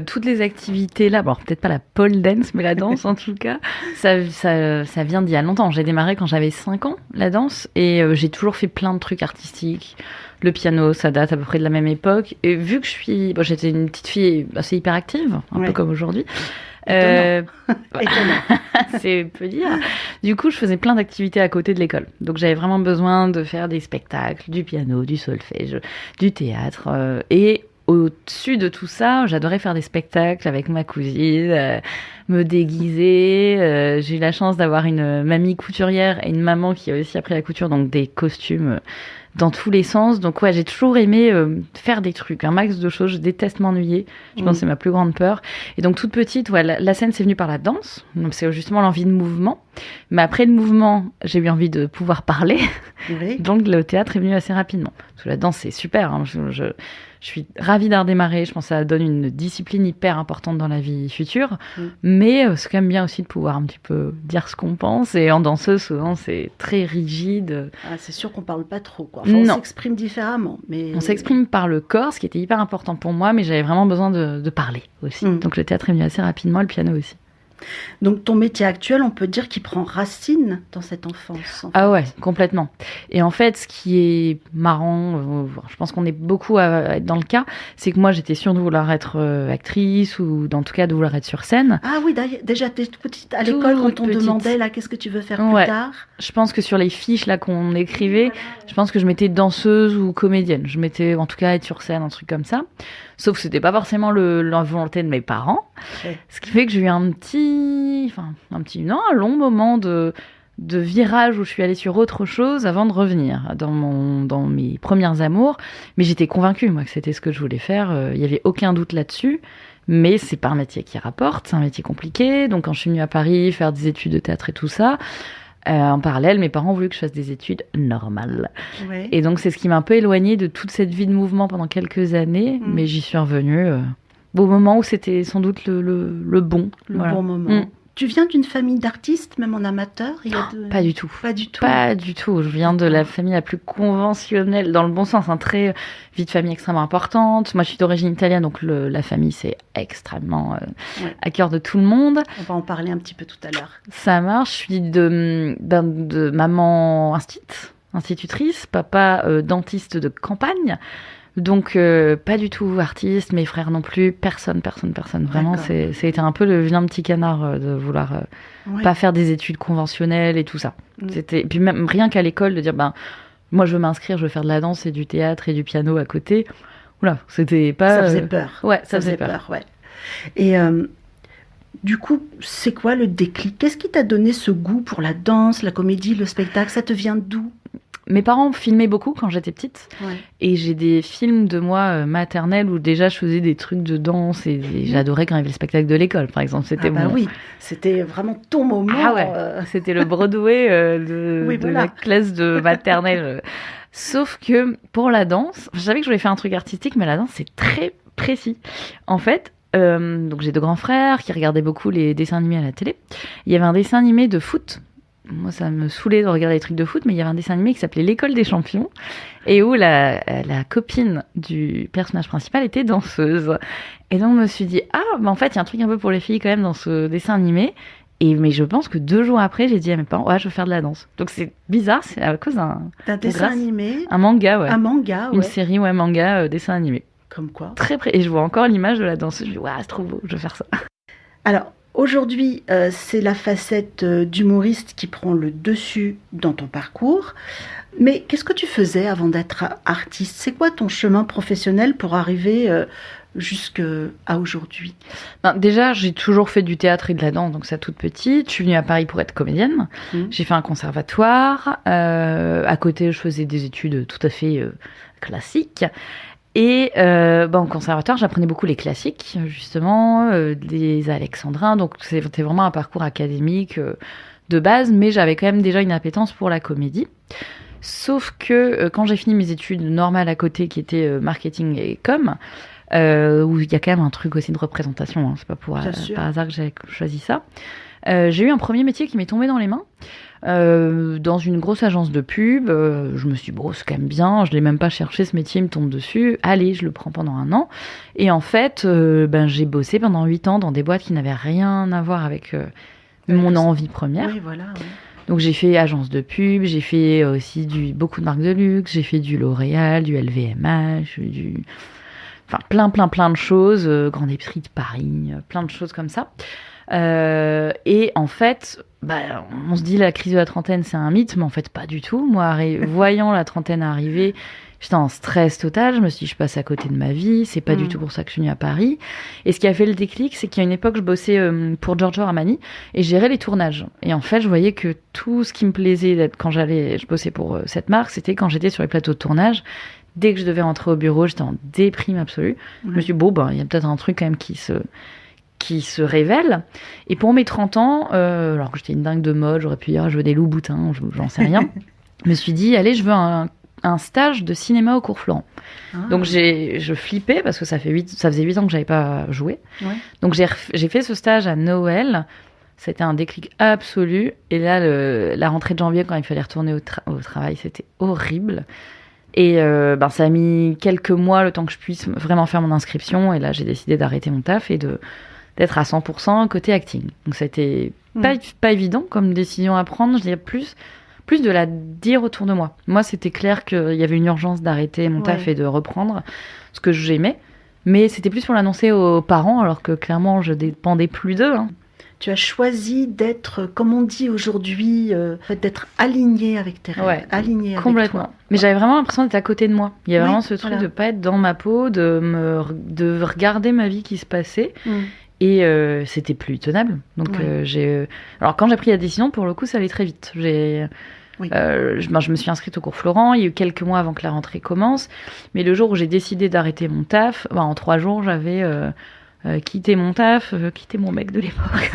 Toutes les activités là, bon, peut-être pas la pole dance, mais la danse en tout cas, ça vient d'il y a longtemps. J'ai démarré quand j'avais 5 ans, la danse, et j'ai toujours fait plein de trucs artistiques. Le piano, ça date à peu près de la même époque. Et vu que j'étais une petite fille assez hyperactive, un peu comme aujourd'hui. Étonnant. C'est peu dire. Du coup, je faisais plein d'activités à côté de l'école. Donc, j'avais vraiment besoin de faire des spectacles, du piano, du solfège, du théâtre. Et au-dessus de tout ça, j'adorais faire des spectacles avec ma cousine, me déguiser. J'ai eu la chance d'avoir une mamie couturière et une maman qui a aussi appris la couture, donc des costumes dans tous les sens. Donc ouais, j'ai toujours aimé faire des trucs, un max de choses. Je déteste m'ennuyer. Je pense que c'est ma plus grande peur. Et donc toute petite, ouais, la scène c'est venu par la danse. Donc c'est justement l'envie de mouvement. Mais après le mouvement, j'ai eu envie de pouvoir parler. Oui. Donc le théâtre est venu assez rapidement. Parce que la danse c'est super. Hein. Je suis ravie d'en redémarrer. Je pense que ça donne une discipline hyper importante dans la vie future. Mais c'est quand même bien aussi de pouvoir un petit peu dire ce qu'on pense. Et en danseuse, souvent, c'est très rigide. Ah, c'est sûr qu'on parle pas trop, quoi. Enfin, on s'exprime différemment. Mais... On s'exprime par le corps, ce qui était hyper important pour moi. Mais j'avais vraiment besoin de parler aussi. Donc le théâtre est venu assez rapidement, le piano aussi. Donc ton métier actuel, on peut dire qu'il prend racine dans cette enfance. En fait. Ah ouais, complètement. Et en fait, ce qui est marrant, je pense qu'on est beaucoup à être dans le cas, c'est que moi j'étais sûre de vouloir être actrice ou en tout cas de vouloir être sur scène. Ah oui, déjà t'es petite à l'école quand on demandait là qu'est-ce que tu veux faire plus tard. Je pense que sur les fiches là qu'on écrivait, je pense que je mettais danseuse ou comédienne. Je mettais en tout cas être sur scène, un truc comme ça. Sauf que c'était pas forcément la volonté de mes parents. Okay. Ce qui fait que j'ai eu un long moment de virage où je suis allée sur autre chose avant de revenir dans mes premières amours. Mais j'étais convaincue, moi, que c'était ce que je voulais faire. Il y avait aucun doute là-dessus. Mais c'est pas un métier qui rapporte, c'est un métier compliqué. Donc quand je suis venue à Paris faire des études de théâtre et tout ça, en parallèle, mes parents ont voulu que je fasse des études normales. Ouais. Et donc, c'est ce qui m'a un peu éloignée de toute cette vie de mouvement pendant quelques années. Mais j'y suis revenue au moment où c'était sans doute le bon. Bon moment. Tu viens d'une famille d'artistes, même en amateur? Pas du tout. Pas du tout. Pas du tout. Je viens de la famille la plus conventionnelle, dans le bon sens, très vie de famille extrêmement importante. Moi, je suis d'origine italienne, donc la famille, c'est extrêmement à cœur de tout le monde. On va en parler un petit peu tout à l'heure. Ça marche. Je suis de maman institutrice, papa dentiste de campagne. Donc, pas du tout artiste, mes frères non plus, personne. Vraiment, c'était un peu le vilain petit canard de vouloir pas faire des études conventionnelles et tout ça. Et puis même rien qu'à l'école, de dire, moi je veux m'inscrire, je veux faire de la danse et du théâtre et du piano à côté. Oula, c'était pas... Ça faisait peur. Ouais, ça faisait peur. Ouais. Et du coup, c'est quoi le déclic? Qu'est-ce qui t'a donné ce goût pour la danse, la comédie, le spectacle? Ça te vient d'où? Mes parents filmaient beaucoup quand j'étais petite. Et j'ai des films de moi maternelle où déjà je faisais des trucs de danse et j'adorais quand il y avait le spectacle de l'école, par exemple. C'était oui, c'était vraiment ton moment. Ah ouais, c'était le Broadway de la classe de maternelle. Sauf que pour la danse, je savais que je voulais faire un truc artistique, mais la danse, c'est très précis. En fait, donc j'ai 2 grands frères qui regardaient beaucoup les dessins animés à la télé. Il y avait un dessin animé de foot. Moi, ça me saoulait de regarder les trucs de foot, mais il y avait un dessin animé qui s'appelait L'École des champions, et où la copine du personnage principal était danseuse. Et donc, je me suis dit, en fait, il y a un truc un peu pour les filles quand même dans ce dessin animé. Mais je pense que 2 jours après, j'ai dit à mes parents, je veux faire de la danse. Donc, c'est bizarre, c'est à cause d'un dessin animé. Un manga, ouais. Un manga, ouais. Une série, manga, dessin animé. Comme quoi. Très près. Et je vois encore l'image de la danseuse. Je dis, c'est trop beau, je veux faire ça. Alors, aujourd'hui, c'est la facette d'humoriste qui prend le dessus dans ton parcours. Mais qu'est-ce que tu faisais avant d'être artiste? C'est quoi ton chemin professionnel pour arriver jusqu'à aujourd'hui? Déjà, j'ai toujours fait du théâtre et de la danse, donc ça toute petite. Je suis venue à Paris pour être comédienne. J'ai fait un conservatoire. À côté, je faisais des études tout à fait classiques. Et au conservatoire, j'apprenais beaucoup les classiques, justement, des alexandrins. Donc, c'était vraiment un parcours académique de base, mais j'avais quand même déjà une appétence pour la comédie. Sauf que quand j'ai fini mes études normales à côté, qui étaient marketing et com, où il y a quand même un truc aussi de représentation, c'est pas par hasard que j'ai choisi ça, j'ai eu un premier métier qui m'est tombé dans les mains. Dans une grosse agence de pub, je me suis dit, c'est quand même bien, je l'ai même pas cherché ce métier, il me tombe dessus, allez, je le prends pendant 1 an. Et en fait, j'ai bossé pendant 8 ans dans des boîtes qui n'avaient rien à voir avec mon envie première. Oui, voilà. Oui. Donc j'ai fait agence de pub, j'ai fait aussi beaucoup de marques de luxe, j'ai fait du L'Oréal, du LVMH, plein de choses, Grande Épicerie de Paris, plein de choses comme ça. Et en fait, on se dit la crise de la trentaine c'est un mythe, mais en fait pas du tout. Moi, voyant la trentaine arriver, j'étais en stress total, je me suis dit je passe à côté de ma vie, c'est pas du tout pour ça que je suis venue à Paris. Et ce qui a fait le déclic, c'est qu'il y a une époque je bossais pour Giorgio Armani et je gérais les tournages. Et en fait je voyais que tout ce qui me plaisait quand je bossais pour cette marque, c'était quand j'étais sur les plateaux de tournage. Dès que je devais rentrer au bureau, j'étais en déprime absolue. Je me suis dit il y a peut-être un truc quand même qui se révèle. Et pour mes 30 ans, alors que j'étais une dingue de mode, j'aurais pu dire je veux des Loups-Boutins, j'en sais rien. Je me suis dit allez, je veux un stage de cinéma au Cours Florent. Donc je flippais parce que ça faisait 8 ans que j'avais pas joué. Ouais. Donc j'ai fait ce stage à Noël. C'était un déclic absolu. Et là, la rentrée de janvier, quand il fallait retourner au travail, c'était horrible. Et ça a mis quelques mois le temps que je puisse vraiment faire mon inscription. Et là, j'ai décidé d'arrêter mon taf et d'être à 100% côté acting. Donc ça a été pas évident comme décision à prendre. Je dirais plus de la dire autour de moi. Moi, c'était clair qu'il y avait une urgence d'arrêter mon taf et de reprendre ce que j'aimais. Mais c'était plus pour l'annoncer aux parents, alors que clairement, je dépendais plus d'eux. Tu as choisi d'être, comme on dit aujourd'hui, d'être aligné avec tes rêves, aligné complètement. Avec toi. Mais j'avais vraiment l'impression d'être à côté de moi. Il y a vraiment ce truc de pas être dans ma peau, de regarder ma vie qui se passait. Et c'était plus tenable. Donc alors quand j'ai pris la décision, pour le coup, ça allait très vite. Je me suis inscrite au Cours Florent. Il y a eu quelques mois avant que la rentrée commence. Mais le jour où j'ai décidé d'arrêter mon taf, en 3 jours, j'avais quitté mon taf, quitté mon mec de l'époque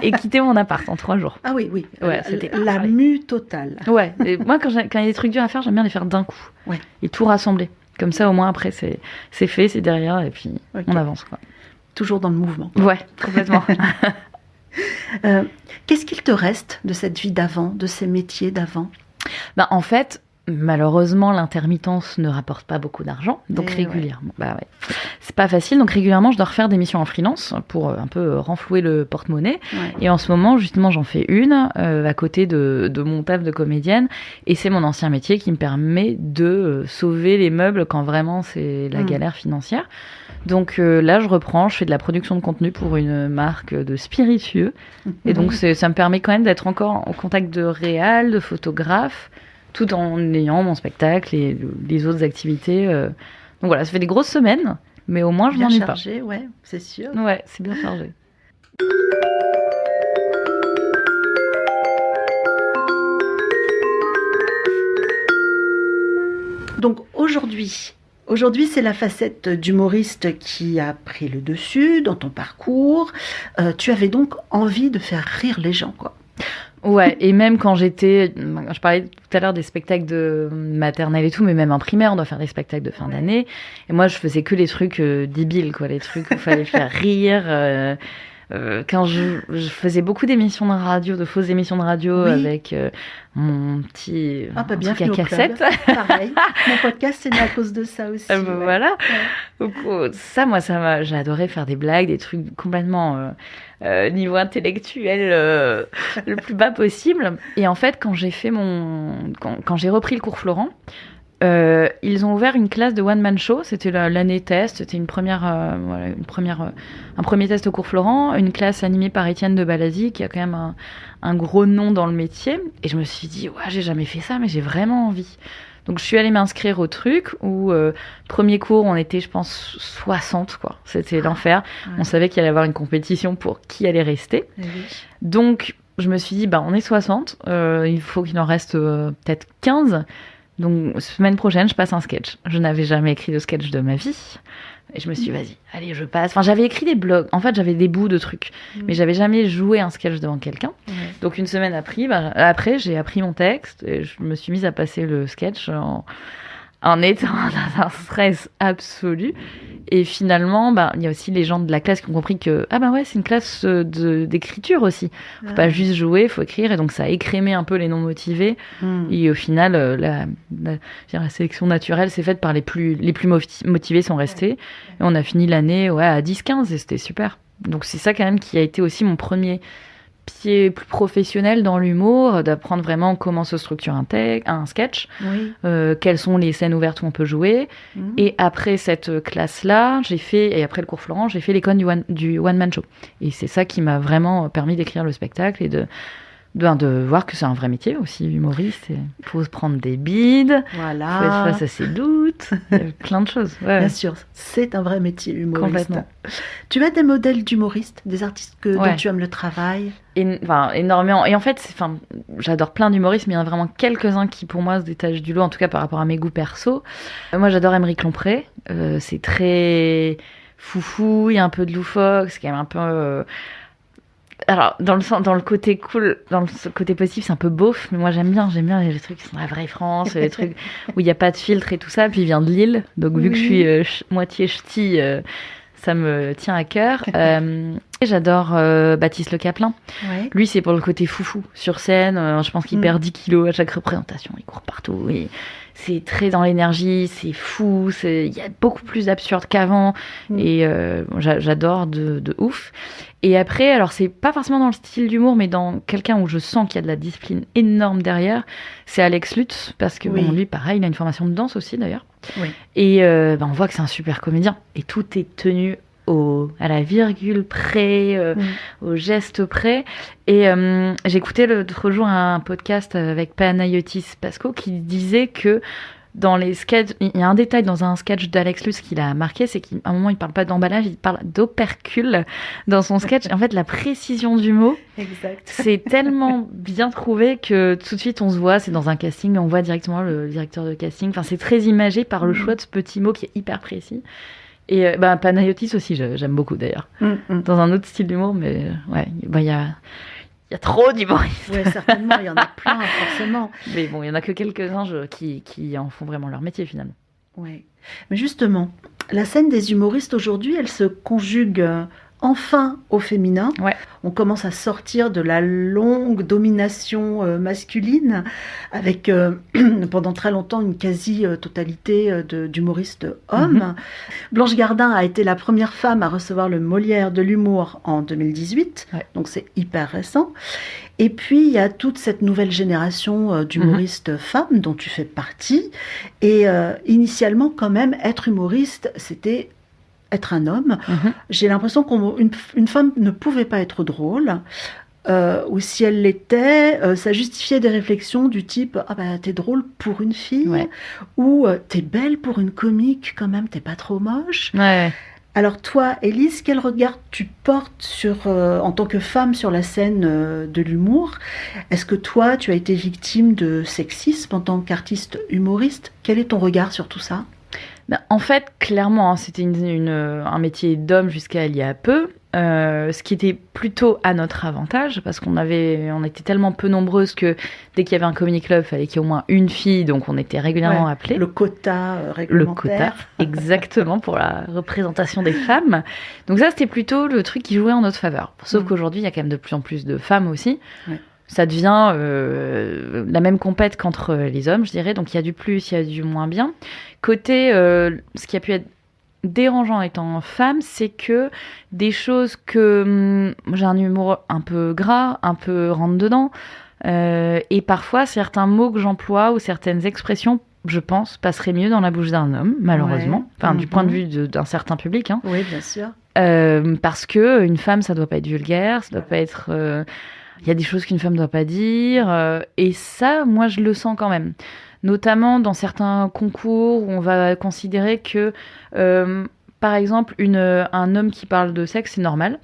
et quitté mon appart en 3 jours. Ah oui. Ouais, c'était la mue totale. Ouais. Et moi, quand il y a des trucs durs à faire, j'aime bien les faire d'un coup. Ouais. Et tout rassembler. Comme ça, au moins, après, c'est fait, c'est derrière, et puis on avance, quoi. Toujours dans le mouvement. Ouais, complètement. Qu'est-ce qu'il te reste de cette vie d'avant, de ces métiers d'avant? En fait, malheureusement, l'intermittence ne rapporte pas beaucoup d'argent, donc régulièrement. C'est pas facile, donc régulièrement, je dois refaire des missions en freelance pour un peu renflouer le porte-monnaie. Ouais. Et en ce moment, justement, j'en fais une à côté de mon taf de comédienne, et c'est mon ancien métier qui me permet de sauver les meubles quand vraiment c'est la galère financière. Donc là, je fais de la production de contenu pour une marque de spiritueux. Et donc, ça me permet quand même d'être encore en contact de réal, de photographe, tout en ayant mon spectacle et les autres activités. Donc voilà, ça fait des grosses semaines, mais au moins, je m'ennuie pas. Bien chargé, ouais, c'est sûr. Ouais, c'est bien chargé. Donc Aujourd'hui, c'est la facette d'humoriste qui a pris le dessus dans ton parcours. Tu avais donc envie de faire rire les gens, quoi. Ouais, et même quand je parlais tout à l'heure des spectacles de maternelle et tout, mais même en primaire, on doit faire des spectacles de fin d'année. Et moi, je faisais que les trucs débiles, quoi, les trucs où il fallait faire rire. Quand je faisais beaucoup d'émissions de radio, de fausses émissions de radio avec mon petit truc à cassette. Pareil, mon podcast c'est né à cause de ça aussi. Voilà. Donc, ça, j'ai adoré faire des blagues, des trucs complètement niveau intellectuel le plus bas possible. Et en fait, quand j'ai repris le Cours Florent, ils ont ouvert une classe de one-man show. C'était l'année test. C'était un premier test au cours Florent. Une classe animée par Étienne de Balazy, qui a quand même un gros nom dans le métier. Et je me suis dit, ouais, j'ai jamais fait ça, mais j'ai vraiment envie. Donc, je suis allée m'inscrire au truc où, premier cours, on était, je pense, 60, quoi. C'était l'enfer. Ouais. On savait qu'il allait y avoir une compétition pour qui allait rester. Oui. Donc, je me suis dit, on est 60. Il faut qu'il en reste peut-être 15. Donc, semaine prochaine, je passe un sketch. Je n'avais jamais écrit de sketch de ma vie. Et je me suis dit, vas-y, allez, je passe. Enfin, j'avais écrit des blogs. En fait, j'avais des bouts de trucs. Mais j'avais jamais joué un sketch devant quelqu'un. Donc, une semaine après, j'ai appris mon texte. Et je me suis mise à passer le sketch en étant dans un stress absolu. Et finalement, il y a aussi les gens de la classe qui ont compris que c'est une classe d'écriture aussi. Faut pas juste jouer, faut écrire. Et donc ça a écrémé un peu les non motivés. Et au final, la sélection naturelle s'est faite par les plus motivés sont restés. Et on a fini l'année à 10-15 et c'était super. Donc c'est ça quand même qui a été aussi mon premier pied plus professionnel dans l'humour, d'apprendre vraiment comment se structure un sketch, quelles sont les scènes ouvertes où on peut jouer. Et après cette classe-là, et après le cours Florent, j'ai fait l'école du one-man show. Et c'est ça qui m'a vraiment permis d'écrire le spectacle et de voir que c'est un vrai métier aussi, humoriste. Il faut se prendre des bides, voilà. Faut être face à ses doutes, il y a plein de choses. Ouais. Bien sûr, c'est un vrai métier, humoriste. Complètement. Tu as des modèles d'humoristes, des artistes dont tu aimes le travail? Énormément. Et en fait, j'adore plein d'humoristes, mais il y en a vraiment quelques-uns qui, pour moi, se détachent du lot, en tout cas par rapport à mes goûts perso. Moi, j'adore Aymeric Lompré. C'est très foufou, il y a un peu de loufoque, c'est quand même un peu... Alors, dans le côté cool, dans le côté positif, c'est un peu beauf, mais moi j'aime bien les trucs qui sont la vraie France, les trucs où il n'y a pas de filtre et tout ça. Puis il vient de Lille, donc vu que je suis moitié ch'ti, ça me tient à cœur. J'adore Baptiste Le Caplin. Ouais. Lui, c'est pour le côté foufou. Sur scène, je pense qu'il perd 10 kilos à chaque représentation. Il court partout. Et c'est très dans l'énergie, c'est fou. Il y a beaucoup plus d'absurde qu'avant. Et j'adore de ouf. Et après, alors c'est pas forcément dans le style d'humour, mais dans quelqu'un où je sens qu'il y a de la discipline énorme derrière, c'est Alex Lutz. Parce que lui, pareil, il a une formation de danse aussi d'ailleurs. Oui. Et on voit que c'est un super comédien. Et tout est tenu à la virgule près, au geste près. Et j'écoutais l'autre jour un podcast avec Panayotis Pasco qui disait que dans les sketchs, il y a un détail dans un sketch d'Alex Lutz qui l'a marqué, c'est qu'à un moment il parle pas d'emballage, il parle d'opercule dans son sketch. En fait, la précision du mot, c'est tellement bien trouvé que tout de suite on se voit, c'est dans un casting, on voit directement le directeur de casting. Enfin, c'est très imagé par le choix de ce petit mot qui est hyper précis. Et Panayotis aussi, j'aime beaucoup d'ailleurs. Dans un autre style d'humour, mais il y a trop d'humoristes. Oui, certainement, il y en a plein, forcément. Mais bon, il n'y en a que quelques-uns qui en font vraiment leur métier, finalement. Oui. Mais justement, la scène des humoristes aujourd'hui, elle se conjugue enfin au féminin. Ouais. On commence à sortir de la longue domination masculine avec pendant très longtemps une quasi-totalité d'humoristes hommes. Blanche Gardin a été la première femme à recevoir le Molière de l'humour en 2018, donc c'est hyper récent. Et puis il y a toute cette nouvelle génération d'humoristes femmes dont tu fais partie. Et initialement quand même, être humoriste, c'était être un homme. J'ai l'impression qu'une femme ne pouvait pas être drôle, ou si elle l'était, ça justifiait des réflexions du type « Ah bah t'es drôle pour une fille ou « T'es belle pour une comique, quand même, t'es pas trop moche ». Alors toi, Élise, quel regard tu portes en tant que femme sur la scène de l'humour? Est-ce que toi, tu as été victime de sexisme en tant qu'artiste humoriste? Quel est ton regard sur tout ça? En fait, clairement, c'était un métier d'homme jusqu'à il y a peu, ce qui était plutôt à notre avantage, parce qu'on était tellement peu nombreuses que dès qu'il y avait un comedy club, il fallait qu'il y ait au moins une fille, donc on était régulièrement appelés. Le quota réglementaire. Le quota, exactement, pour la représentation des femmes. Donc ça, c'était plutôt le truc qui jouait en notre faveur. Sauf qu'aujourd'hui, il y a quand même de plus en plus de femmes aussi. Ça devient la même compète qu'entre les hommes, je dirais. Donc, il y a du plus, il y a du moins bien. Côté, ce qui a pu être dérangeant étant femme, c'est que des choses que... j'ai un humour un peu gras, un peu rentre-dedans. Et parfois, certains mots que j'emploie ou certaines expressions je pense, passerait mieux dans la bouche d'un homme, malheureusement. Ouais. Du point de vue d'un certain public. Hein. Oui, bien sûr. Parce que une femme, ça doit pas être vulgaire, ça doit pas être... Il y a des choses qu'une femme doit pas dire. Et ça, moi, je le sens quand même. Notamment dans certains concours où on va considérer que, par exemple, un homme qui parle de sexe, c'est normal.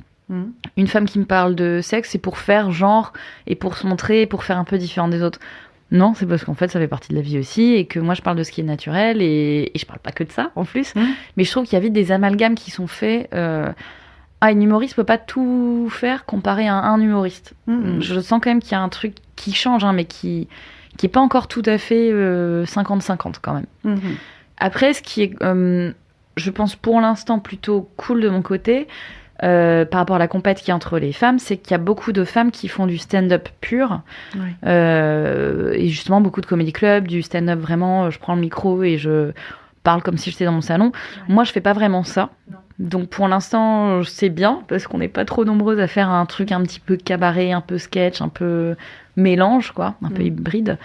Une femme qui me parle de sexe, c'est pour faire genre et pour se montrer et pour faire un peu différent des autres. Non, c'est parce qu'en fait, ça fait partie de la vie aussi et que moi, je parle de ce qui est naturel et je parle pas que de ça, en plus. Mais je trouve qu'il y a vite des amalgames qui sont faits. Une humoriste peut pas tout faire comparé à un humoriste. Je sens quand même qu'il y a un truc qui change, hein, mais qui est pas encore tout à fait 50-50 quand même. Après, ce qui est, je pense pour l'instant plutôt cool de mon côté, par rapport à la compète qu'il y a entre les femmes, c'est qu'il y a beaucoup de femmes qui font du stand-up pur. Et justement, beaucoup de comedy club, du stand-up vraiment, je prends le micro et je parle comme si j'étais dans mon salon. Moi, je fais pas vraiment ça. Donc pour l'instant, c'est bien, parce qu'on n'est pas trop nombreuses à faire un truc un petit peu cabaret, un peu sketch, un peu mélange, quoi, un peu hybride.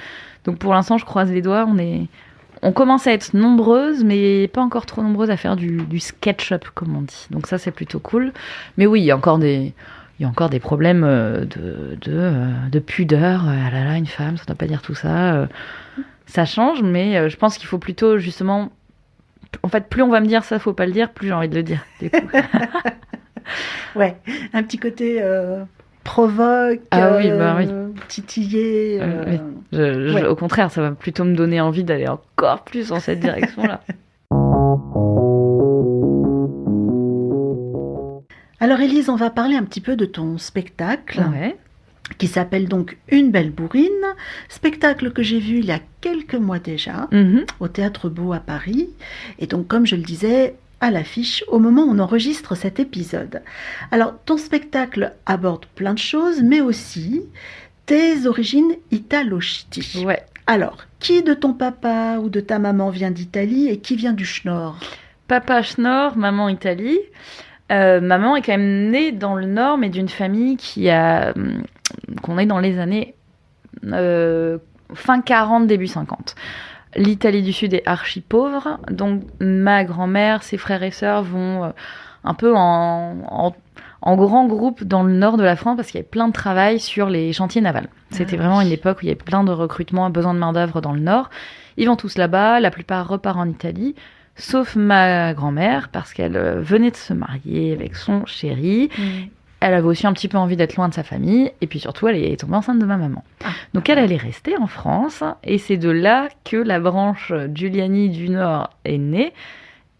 Donc pour l'instant, je croise les doigts, on commence à être nombreuses, mais pas encore trop nombreuses à faire du sketch-up, comme on dit. Donc ça, c'est plutôt cool. Mais oui, il y a encore des problèmes de pudeur. Ah là là, une femme, ça ne doit pas dire tout ça. Ça change, mais je pense qu'il faut plutôt, justement... En fait, plus on va me dire ça, faut pas le dire, plus j'ai envie de le dire, du coup. Ouais, un petit côté provoque, titiller. Oui. Au contraire, ça va plutôt me donner envie d'aller encore plus dans cette direction-là. Alors Élise, on va parler un petit peu de ton spectacle. Ouais. Qui s'appelle donc Une belle bourrine, spectacle que j'ai vu il y a quelques mois déjà, au Théâtre Beau à Paris, et donc comme je le disais, à l'affiche au moment où on enregistre cet épisode. Alors ton spectacle aborde plein de choses, mais aussi tes origines italo-ch'ti. Ouais. Alors, qui de ton papa ou de ta maman vient d'Italie et qui vient du Schnorr ? Papa Schnorr, maman Italie. Maman est quand même née dans le Nord, mais d'une famille qu'on est dans les années fin 40, début 50. L'Italie du Sud est archi pauvre, donc ma grand-mère, ses frères et sœurs vont un peu en grand groupe dans le nord de la France parce qu'il y avait plein de travail sur les chantiers navals. C'était vraiment une époque où il y avait plein de recrutements, besoin de main-d'œuvre dans le nord. Ils vont tous là-bas, la plupart repartent en Italie. Sauf ma grand-mère, parce qu'elle venait de se marier avec son chéri. Elle avait aussi un petit peu envie d'être loin de sa famille. Et puis surtout, elle est tombée enceinte de ma maman. Donc elle est restée en France. Et c'est de là que la branche Giuliani du Nord est née.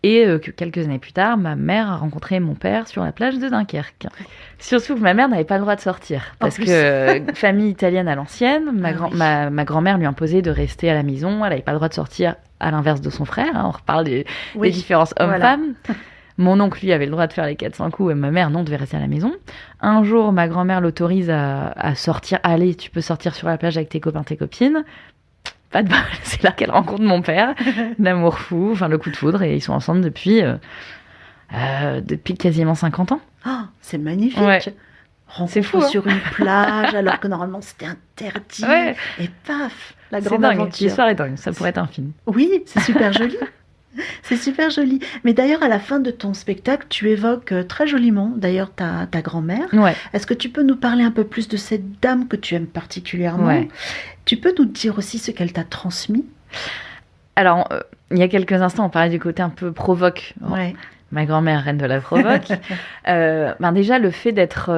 Et que quelques années plus tard, ma mère a rencontré mon père sur la plage de Dunkerque. Surtout que ma mère n'avait pas le droit de sortir. Parce que famille italienne à l'ancienne, ma grand-mère lui imposait de rester à la maison. Elle n'avait pas le droit de sortir, à l'inverse de son frère. Hein, on reparle des différences hommes-femmes. Voilà. Mon oncle, lui, avait le droit de faire les 400 coups et ma mère, non, devait rester à la maison. Un jour, ma grand-mère l'autorise à sortir. Allez, tu peux sortir sur la plage avec tes copains, tes copines. Pas de bol, c'est là qu'elle rencontre mon père, l'amour fou, enfin le coup de foudre, et ils sont ensemble depuis quasiment 50 ans. Oh, c'est magnifique. Ouais. C'est fou, sur une plage, alors que normalement c'était interdit. Ouais. Et paf, la grande aventure. L'histoire est dingue, ça pourrait être un film. Oui, c'est super joli. C'est super joli. Mais d'ailleurs, à la fin de ton spectacle, tu évoques très joliment, d'ailleurs, ta grand-mère. Ouais. Est-ce que tu peux nous parler un peu plus de cette dame que tu aimes particulièrement ? Ouais. Tu peux nous dire aussi ce qu'elle t'a transmis ? Alors, il y a quelques instants, on parlait du côté un peu provoque. Ouais. Ma grand-mère, reine de la provoque. Déjà, le fait d'être...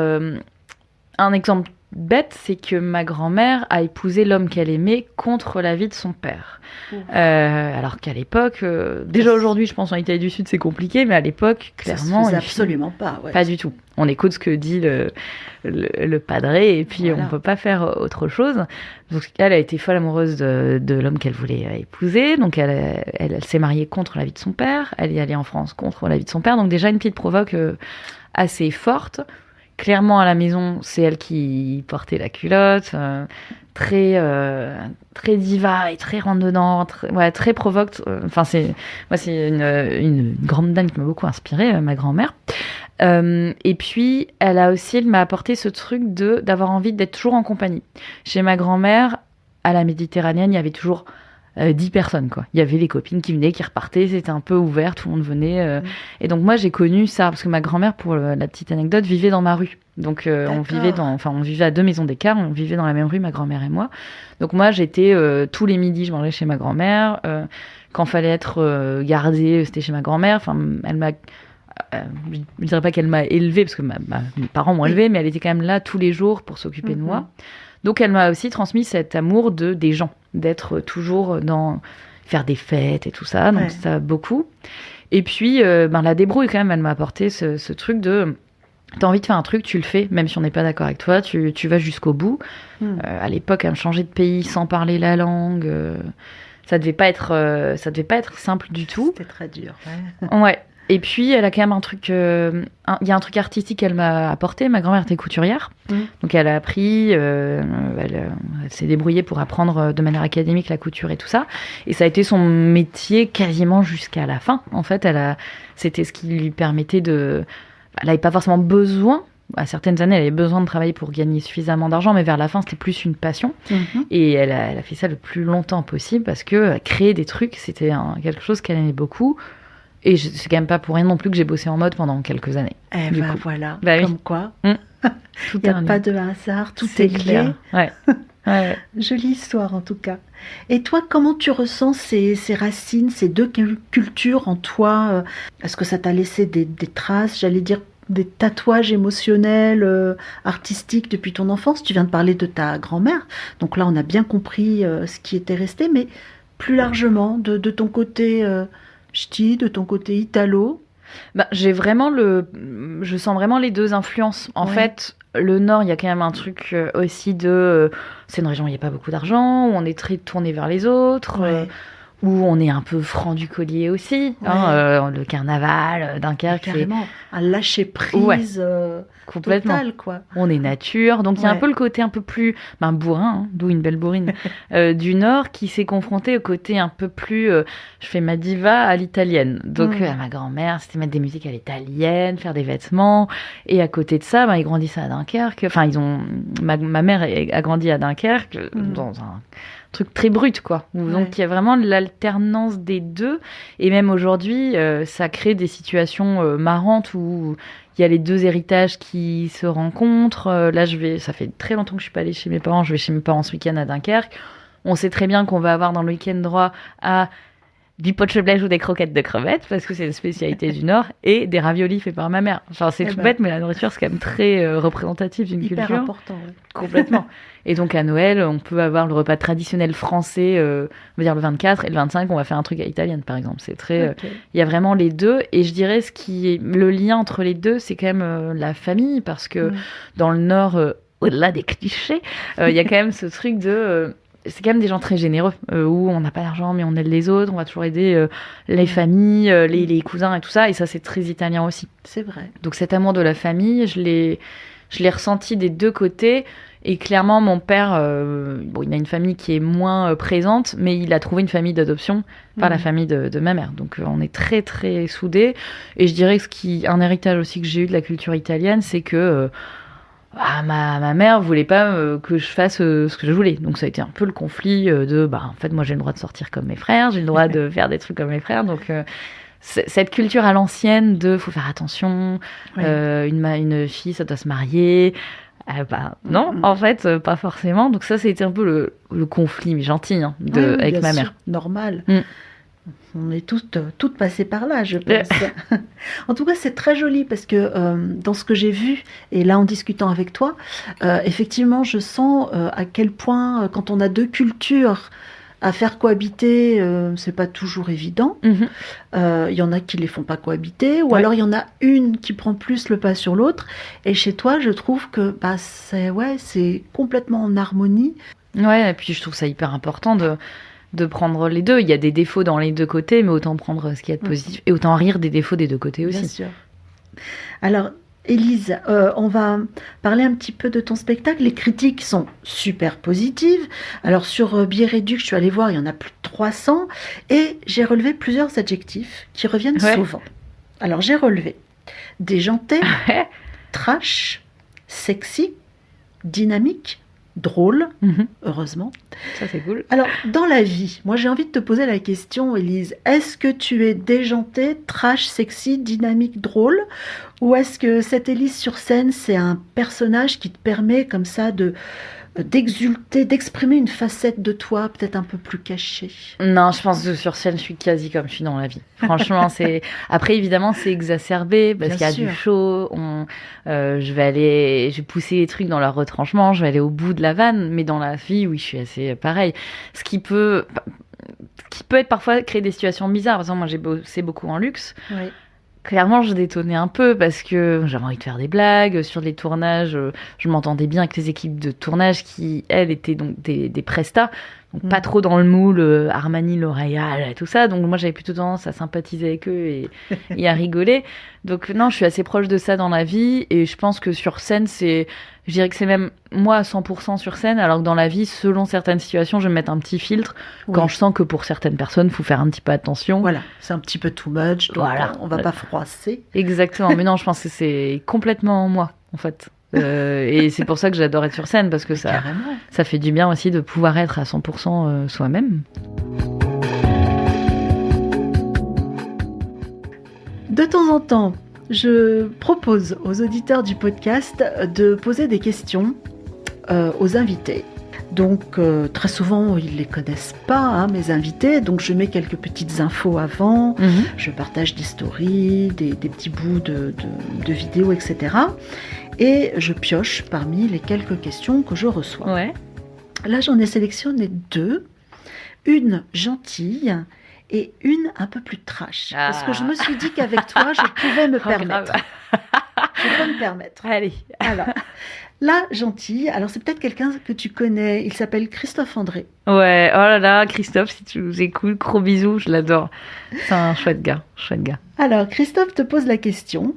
un exemple bête, c'est que ma grand-mère a épousé l'homme qu'elle aimait contre l'avis de son père. Alors qu'à l'époque, déjà aujourd'hui, je pense en Italie du Sud, c'est compliqué, mais à l'époque, clairement... Ça se faisait absolument pas. Ouais. Pas du tout. On écoute ce que dit le padré, et puis on peut pas faire autre chose. Donc elle a été folle amoureuse de l'homme qu'elle voulait épouser, donc elle s'est mariée contre l'avis de son père, elle est allée en France contre l'avis de son père, donc déjà une petite provoque assez forte. Clairement, à la maison, c'est elle qui portait la culotte, très diva et très rentre-dedans, très provoque. C'est une grande dame qui m'a beaucoup inspirée, ma grand-mère. Et puis, elle m'a apporté ce truc d'avoir envie d'être toujours en compagnie. Chez ma grand-mère, à la méditerranéenne, il y avait toujours 10 personnes, quoi. Il y avait les copines qui venaient, qui repartaient, c'était un peu ouvert, tout le monde venait. Et donc moi, j'ai connu ça, parce que ma grand-mère, pour la petite anecdote, vivait dans ma rue. Donc on vivait à 2 maisons d'écart, on vivait dans la même rue, ma grand-mère et moi. Donc moi, j'étais tous les midis, je mangeais chez ma grand-mère. Quand fallait être gardée, c'était chez ma grand-mère. Enfin, elle m'a... je dirais pas qu'elle m'a élevée, parce que mes parents m'ont élevée, mais elle était quand même là tous les jours pour s'occuper de moi. Donc elle m'a aussi transmis cet amour des gens, d'être toujours dans faire des fêtes et tout ça, donc ça beaucoup. Et puis la débrouille quand même, elle m'a apporté ce truc de t'as envie de faire un truc, tu le fais, même si on n'est pas d'accord avec toi, tu vas jusqu'au bout. À l'époque, elle me changeait de pays sans parler la langue, ça devait pas être simple du tout. C'était très dur. Ouais. Et puis, elle a quand même un truc... Il y a un truc artistique qu'elle m'a apporté. Ma grand-mère était couturière. Donc, elle a appris... elle s'est débrouillée pour apprendre de manière académique la couture et tout ça. Et ça a été son métier quasiment jusqu'à la fin. En fait, c'était ce qui lui permettait de... Elle n'avait pas forcément besoin... À certaines années, elle avait besoin de travailler pour gagner suffisamment d'argent, mais vers la fin, c'était plus une passion. Et elle a fait ça le plus longtemps possible parce que créer des trucs, c'était quelque chose qu'elle aimait beaucoup. Et c'est quand même pas pour rien non plus que j'ai bossé en mode pendant quelques années. Eh ben voilà, comme quoi. Il n'y a pas de hasard, tout est lié. Ouais. Jolie histoire en tout cas. Et toi, comment tu ressens ces racines, ces deux cultures en toi? Est-ce que ça t'a laissé des traces, j'allais dire des tatouages émotionnels, artistiques depuis ton enfance? Tu viens de parler de ta grand-mère. Donc là, on a bien compris ce qui était resté, mais plus largement, de ton côté... ch'ti, de ton côté italo? Je sens vraiment les deux influences. En fait, le Nord, il y a quand même un truc aussi c'est une région où il n'y a pas beaucoup d'argent, où on est très tourné vers les autres, où on est un peu franc du collier aussi. Le carnaval, Dunkerque. Carrément, un lâcher prise complètement. Total, quoi. On est nature. Donc il y a un peu le côté un peu plus bourrin, d'où une belle bourrine, du Nord qui s'est confronté au côté un peu plus je fais ma diva à l'italienne. Donc ma grand-mère, c'était mettre des musiques à l'italienne, faire des vêtements. Et à côté de ça, ils grandissaient à Dunkerque. Enfin, ma mère a grandi à Dunkerque dans un truc très brut, quoi. Donc il y a vraiment l'alternance des deux. Et même aujourd'hui, ça crée des situations marrantes où il y a les deux héritages qui se rencontrent. Là, ça fait très longtemps que je suis pas allée chez mes parents. Je vais chez mes parents ce week-end à Dunkerque. On sait très bien qu'on va avoir dans le week-end droit à du pot de chevlèche ou des croquettes de crevettes, parce que c'est une spécialité du Nord, et des raviolis faits par ma mère. Enfin, c'est tout bête, mais la nourriture, c'est quand même très représentatif d'une culture. Hyper important. Complètement. Et donc, à Noël, on peut avoir le repas traditionnel français, on va dire le 24, et le 25, on va faire un truc à l'italienne, par exemple. C'est très... Il y a vraiment les deux, et je dirais le lien entre les deux, c'est quand même la famille, parce que dans le Nord, au-delà des clichés, il y a quand même ce truc de... c'est quand même des gens très généreux, où on n'a pas d'argent, mais on aide les autres, on va toujours aider les familles, les cousins et tout ça, et ça, c'est très italien aussi. C'est vrai. Donc cet amour de la famille, je l'ai ressenti des deux côtés, et clairement, mon père, il a une famille qui est moins présente, mais il a trouvé une famille d'adoption par la famille de ma mère. Donc on est très, très soudés, et je dirais que un héritage aussi que j'ai eu de la culture italienne, c'est que... ma mère voulait pas que je fasse ce que je voulais. Donc ça a été un peu le conflit en fait, moi j'ai le droit de sortir comme mes frères, j'ai le droit de faire des trucs comme mes frères. Donc cette culture à l'ancienne de faut faire attention, une fille ça doit se marier. Non, en fait, pas forcément. Donc ça, c'était un peu le conflit, mais gentil, avec ma mère. Normal. On est toutes passées par là, je pense. En tout cas, c'est très joli parce que dans ce que j'ai vu, et là en discutant avec toi, effectivement, je sens à quel point, quand on a deux cultures à faire cohabiter, c'est pas toujours évident. Il y en a qui les font pas cohabiter, ou alors il y en a une qui prend plus le pas sur l'autre. Et chez toi, je trouve que c'est complètement en harmonie. Ouais, et puis je trouve ça hyper important de prendre les deux. Il y a des défauts dans les deux côtés, mais autant prendre ce qu'il y a de positif et autant rire des défauts des deux côtés aussi. Bien sûr. Alors, Élise, on va parler un petit peu de ton spectacle. Les critiques sont super positives. Alors, sur Biéréduc, je suis allée voir, il y en a plus de 300. Et j'ai relevé plusieurs adjectifs qui reviennent souvent. Alors, j'ai relevé déjanté, trash, sexy, dynamique, drôle, Mhm. heureusement. Ça, c'est cool. Alors, dans la vie, moi j'ai envie de te poser la question, Élise, est-ce que tu es déjantée, trash, sexy, dynamique, drôle, ou est-ce que cette Élise sur scène, c'est un personnage qui te permet comme ça d'exulter, d'exprimer une facette de toi peut-être un peu plus cachée? Non, je pense que sur scène, je suis quasi comme je suis dans la vie. Franchement, c'est. Après, évidemment, c'est exacerbé parce Bien qu'il y a sûr. du show. Je vais pousser les trucs dans leur retranchement. Je vais aller au bout de la vanne. Mais dans la vie, oui, je suis assez pareil. Ce qui peut être parfois créer des situations bizarres. Par exemple, moi, j'ai bossé beaucoup en luxe. Oui. Clairement, je détonnais un peu parce que j'avais envie de faire des blagues sur les tournages. Je m'entendais bien avec les équipes de tournage qui, elles, étaient donc des prestats. Donc pas trop dans le moule Armani, L'Oréal, tout ça. Donc moi, j'avais plutôt tendance à sympathiser avec eux et à rigoler. Donc non, je suis assez proche de ça dans la vie. Et je pense que sur scène, je dirais que c'est même moi à 100% sur scène. Alors que dans la vie, selon certaines situations, je vais me mettre un petit filtre. Oui. Quand je sens que pour certaines personnes, il faut faire un petit peu attention. Voilà, c'est un petit peu too much, donc Voilà. on va pas froisser. Exactement, mais non, je pense que c'est complètement moi, en fait. Et c'est pour ça que j'adore être sur scène, parce que Carrément. ça fait du bien aussi de pouvoir être à 100% soi-même. De temps en temps, je propose aux auditeurs du podcast de poser des questions aux invités. Donc, très souvent, ils ne les connaissent pas, hein, mes invités. Donc, je mets quelques petites infos avant. Je partage des stories, des petits bouts de vidéos, etc. Et je pioche parmi les quelques questions que je reçois. Ouais. Là, j'en ai sélectionné 2. Une gentille et une un peu plus trash. Ah. Parce que je me suis dit qu'avec toi, je pouvais me Oh, permettre. grave. Je peux me permettre. Allez. Alors, la gentille, alors c'est peut-être quelqu'un que tu connais. Il s'appelle Christophe André. Ouais, oh là là, Christophe, si tu nous écoutes, gros bisous, je l'adore. C'est un chouette gars, chouette gars. Alors, Christophe te pose la question.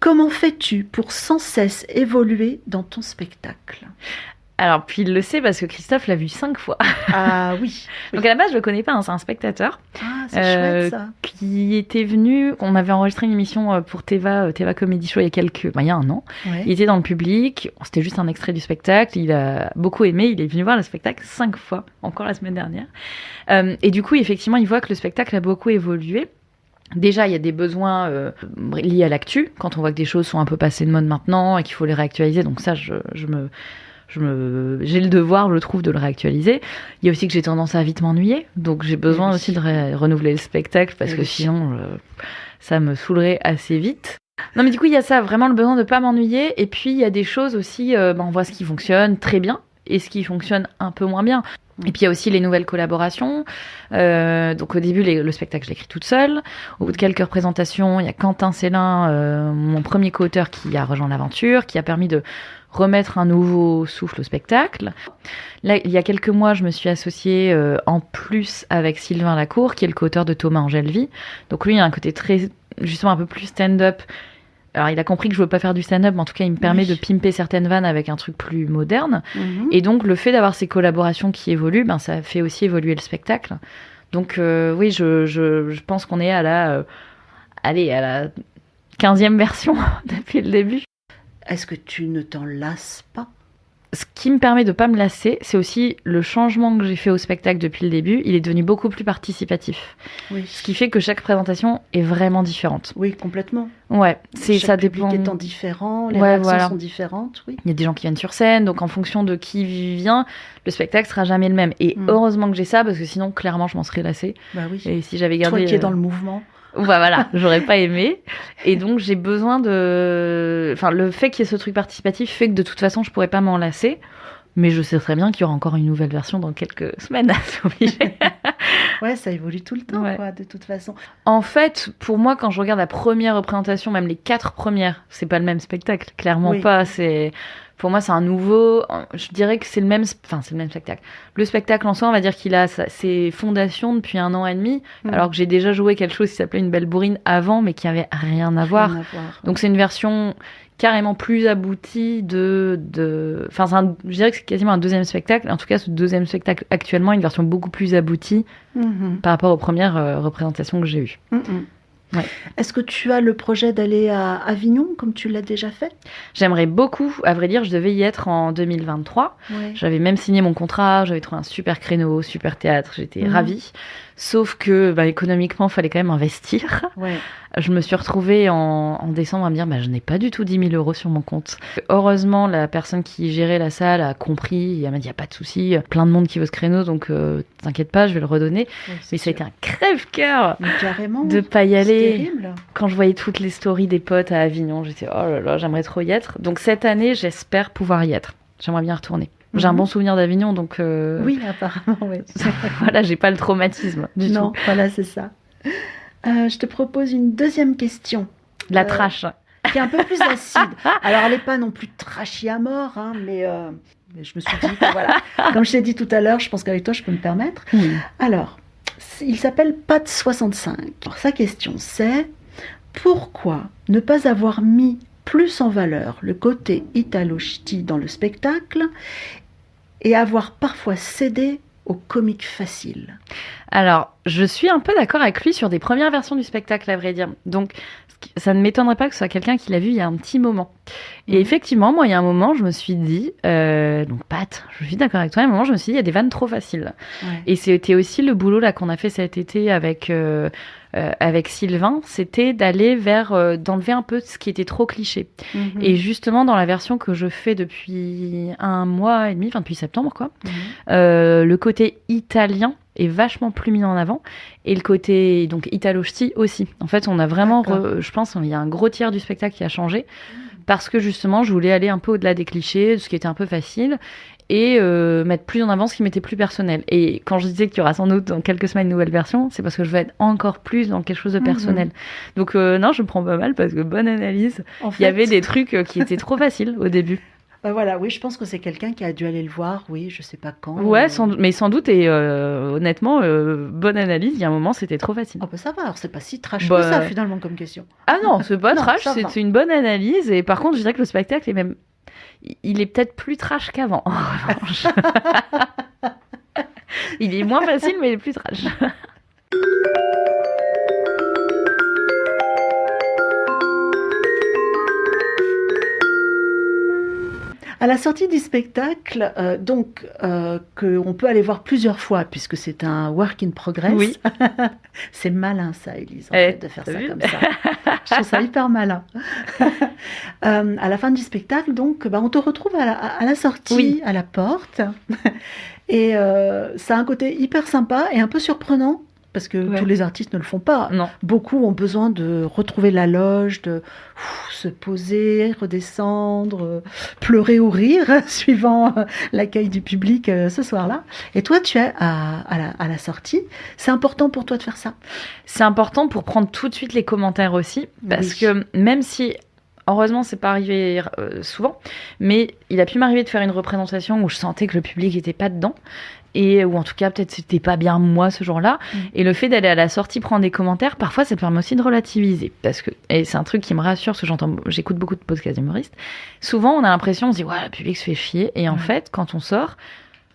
Comment fais-tu pour sans cesse évoluer dans ton spectacle? Alors, puis il le sait parce que Christophe l'a vu 5 fois. Ah oui. Donc à la base, je le connais pas, hein, c'est un spectateur. Ah, c'est chouette ça. Qui était venu, on avait enregistré une émission pour Teva Comedy Show il y a un an. Ouais. Il était dans le public, c'était juste un extrait du spectacle, il a beaucoup aimé, il est venu voir le spectacle 5 fois, encore la semaine dernière. Et du coup, effectivement, il voit que le spectacle a beaucoup évolué. Déjà, il y a des besoins liés à l'actu, quand on voit que des choses sont un peu passées de mode maintenant et qu'il faut les réactualiser, donc ça, j'ai le devoir, je trouve, de le réactualiser. Il y a aussi que j'ai tendance à vite m'ennuyer, donc j'ai besoin aussi de renouveler le spectacle parce que sinon ça me saoulerait assez vite. Non mais du coup il y a ça, vraiment le besoin de pas m'ennuyer, et puis il y a des choses aussi, on voit ce qui fonctionne très bien et ce qui fonctionne un peu moins bien. Et puis il y a aussi les nouvelles collaborations. Donc au début, le spectacle, je l'écris toute seule. Au bout de quelques représentations, il y a Quentin Célin, mon premier co-auteur, qui a rejoint l'aventure, qui a permis de remettre un nouveau souffle au spectacle. Là, il y a quelques mois, je me suis associée en plus avec Sylvain Lacour, qui est le co-auteur de Thomas Angèle Vie. Donc lui, il a un côté très, justement, un peu plus stand-up. Alors, il a compris que je veux pas faire du stand-up, mais en tout cas, il me permet de pimper certaines vannes avec un truc plus moderne. Et donc, le fait d'avoir ces collaborations qui évoluent, ça fait aussi évoluer le spectacle. Donc, oui, je pense qu'on est à la 15e version depuis le début. Est-ce que tu ne t'en lasses pas? Ce qui me permet de pas me lasser, c'est aussi le changement que j'ai fait au spectacle depuis le début. Il est devenu beaucoup plus participatif. Oui. Ce qui fait que chaque présentation est vraiment différente. Oui, complètement. Ouais, Chaque ça public dépend. étant différent, les réactions sont différentes, oui. Il y a des gens qui viennent sur scène, donc en fonction de qui vient, le spectacle sera jamais le même. Et heureusement que j'ai ça, parce que sinon, clairement, je m'en serais lassée. Bah oui. Et si j'avais gardé... Toi qui es dans le mouvement. Voilà, j'aurais pas aimé. Et donc, j'ai besoin de... Enfin, le fait qu'il y ait ce truc participatif fait que de toute façon, je pourrais pas m'en lasser. Mais je sais très bien qu'il y aura encore une nouvelle version dans quelques semaines, c'est obligé. Ouais, ça évolue tout le temps, quoi, de toute façon. En fait, pour moi, quand je regarde la première représentation, même les 4 premières, c'est pas le même spectacle, clairement pas. Pour moi, c'est un nouveau... Je dirais que c'est le même spectacle. Le spectacle en soi, on va dire qu'il a ses fondations depuis 1 an et demi, alors que j'ai déjà joué quelque chose qui s'appelait Une belle bourrine avant, mais qui avait rien à voir. Donc c'est une version carrément plus aboutie je dirais que c'est quasiment un 2e spectacle. En tout cas, ce 2e spectacle actuellement est une version beaucoup plus aboutie par rapport aux premières représentations que j'ai eues. Ouais. Est-ce que tu as le projet d'aller à Avignon, comme tu l'as déjà fait? J'aimerais beaucoup, à vrai dire, je devais y être en 2023. Ouais. J'avais même signé mon contrat, j'avais trouvé un super créneau, super théâtre, j'étais ravie. Sauf que économiquement, il fallait quand même investir. Ouais. Je me suis retrouvée en décembre à me dire je n'ai pas du tout 10 000 euros sur mon compte. Heureusement, la personne qui gérait la salle a compris et elle m'a dit il n'y a pas de souci, plein de monde qui veut ce créneau, donc t'inquiète pas, je vais le redonner. Ouais, mais ça a été un crève-cœur carrément, de pas y aller. C'est terrible. Quand je voyais toutes les stories des potes à Avignon, j'étais oh là là, j'aimerais trop y être. Donc cette année, j'espère pouvoir y être. J'aimerais bien retourner. J'ai un bon souvenir d'Avignon, donc oui, apparemment, oui. voilà, j'ai pas le traumatisme du non, tout. voilà, c'est ça. Je te propose une deuxième question. La trash. Qui est un peu plus acide. Alors, elle n'est pas non plus trashy à mort, hein, mais je me suis dit que voilà. Comme je t'ai dit tout à l'heure, je pense qu'avec toi, je peux me permettre. Oui. Alors, il s'appelle Pat65. Alors, sa question, c'est pourquoi ne pas avoir mis plus en valeur le côté Italo-ch'ti dans le spectacle et avoir parfois cédé au comique facile? Alors, je suis un peu d'accord avec lui sur des premières versions du spectacle, à vrai dire. Donc, ça ne m'étonnerait pas que ce soit quelqu'un qui l'a vu il y a un petit moment. Et effectivement, moi, il y a un moment, je me suis dit... donc, Pat, je suis d'accord avec toi. À un moment, je me suis dit, il y a des vannes trop faciles. Ouais. Et c'était aussi le boulot là qu'on a fait cet été avec Sylvain. C'était d'aller d'enlever un peu ce qui était trop cliché. Et justement, dans la version que je fais depuis 1 mois et demi, depuis septembre, quoi, le côté italien est vachement plus mis en avant et le côté donc italo-ch'ti aussi. En fait, on a vraiment, je pense, il y a un gros tiers du spectacle qui a changé parce que justement, je voulais aller un peu au-delà des clichés, de ce qui était un peu facile et mettre plus en avant ce qui m'était plus personnel. Et quand je disais que tu auras sans doute dans quelques semaines une nouvelle version, c'est parce que je vais être encore plus dans quelque chose de personnel. Donc non, je me prends pas mal parce que bonne analyse. En fait, il y avait des trucs qui étaient trop faciles au début. Voilà, oui, je pense que c'est quelqu'un qui a dû aller le voir, oui, je sais pas quand. Ouais, mais sans doute, et honnêtement, bonne analyse, il y a un moment, c'était trop facile. Ah bah ça va, alors c'est pas si trash que ça, finalement, comme question. Ah non, c'est pas trash, c'est une bonne analyse, et par contre, je dirais que le spectacle est même... Il est peut-être plus trash qu'avant, en revanche. Il est moins facile, mais il est plus trash. À la sortie du spectacle, qu'on peut aller voir plusieurs fois, puisque c'est un work in progress. Oui. C'est malin ça, Élise, en fait, de faire ça comme ça. Je trouve ça hyper malin. À la fin du spectacle, donc, on te retrouve à la sortie, à la porte. Et ça a un côté hyper sympa et un peu surprenant. Parce que tous les artistes ne le font pas. Non. Beaucoup ont besoin de retrouver la loge, de se poser, redescendre, pleurer ou rire, suivant l'accueil du public ce soir-là. Et toi, tu es à la sortie. C'est important pour toi de faire ça? C'est important pour prendre tout de suite les commentaires aussi. Parce que même si... Heureusement, c'est pas arrivé souvent, mais il a pu m'arriver de faire une représentation où je sentais que le public était pas dedans, ou en tout cas peut-être c'était pas bien moi ce jour-là. Et le fait d'aller à la sortie prendre des commentaires, parfois ça permet aussi de relativiser, et c'est un truc qui me rassure parce que j'écoute beaucoup de podcasts humoristes. Souvent on a l'impression, on se dit ouais, le public se fait chier, et en fait quand on sort,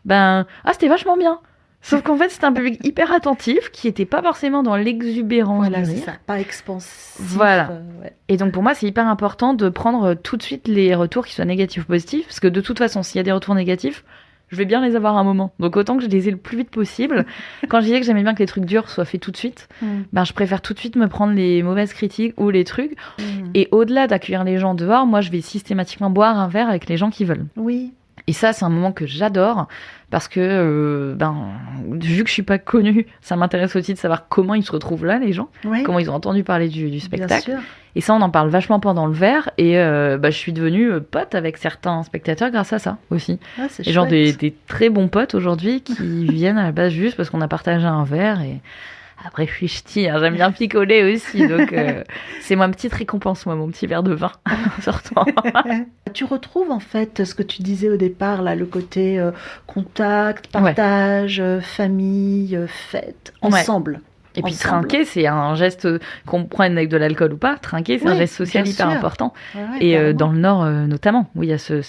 c'était vachement bien. Sauf qu'en fait, c'était un public hyper attentif qui n'était pas forcément dans l'exubérance. Voilà, c'est ça, pas expansif. Voilà. Et donc, pour moi, c'est hyper important de prendre tout de suite les retours qui soient négatifs ou positifs. Parce que de toute façon, s'il y a des retours négatifs, je vais bien les avoir à un moment. Donc, autant que je les ai le plus vite possible. Quand je disais que j'aimais bien que les trucs durs soient faits tout de suite, je préfère tout de suite me prendre les mauvaises critiques ou les trucs. Et au-delà d'accueillir les gens dehors, moi, je vais systématiquement boire un verre avec les gens qui veulent. Oui. Et ça, c'est un moment que j'adore parce que, vu que je suis pas connue, ça m'intéresse aussi de savoir comment ils se retrouvent là, les gens, comment ils ont entendu parler du spectacle. Bien sûr. Et ça, on en parle vachement pendant le verre. Et je suis devenue pote avec certains spectateurs grâce à ça aussi. Ah, c'est et genre des très bons potes aujourd'hui qui viennent à la base juste parce qu'on a partagé un verre. Et après, je suis ch'ti, j'aime bien picoler aussi. Donc, c'est ma petite récompense, mon petit verre de vin en sortant. Tu retrouves en fait ce que tu disais au départ, là, le côté contact, partage, famille, fête, ensemble. Et puis ensemble. trinquer, c'est un geste, qu'on prenne avec de l'alcool ou pas, trinquer, c'est un Oui, geste social bien hyper sûr. important. Ouais, Et carrément. dans le Nord, notamment, où il y a ce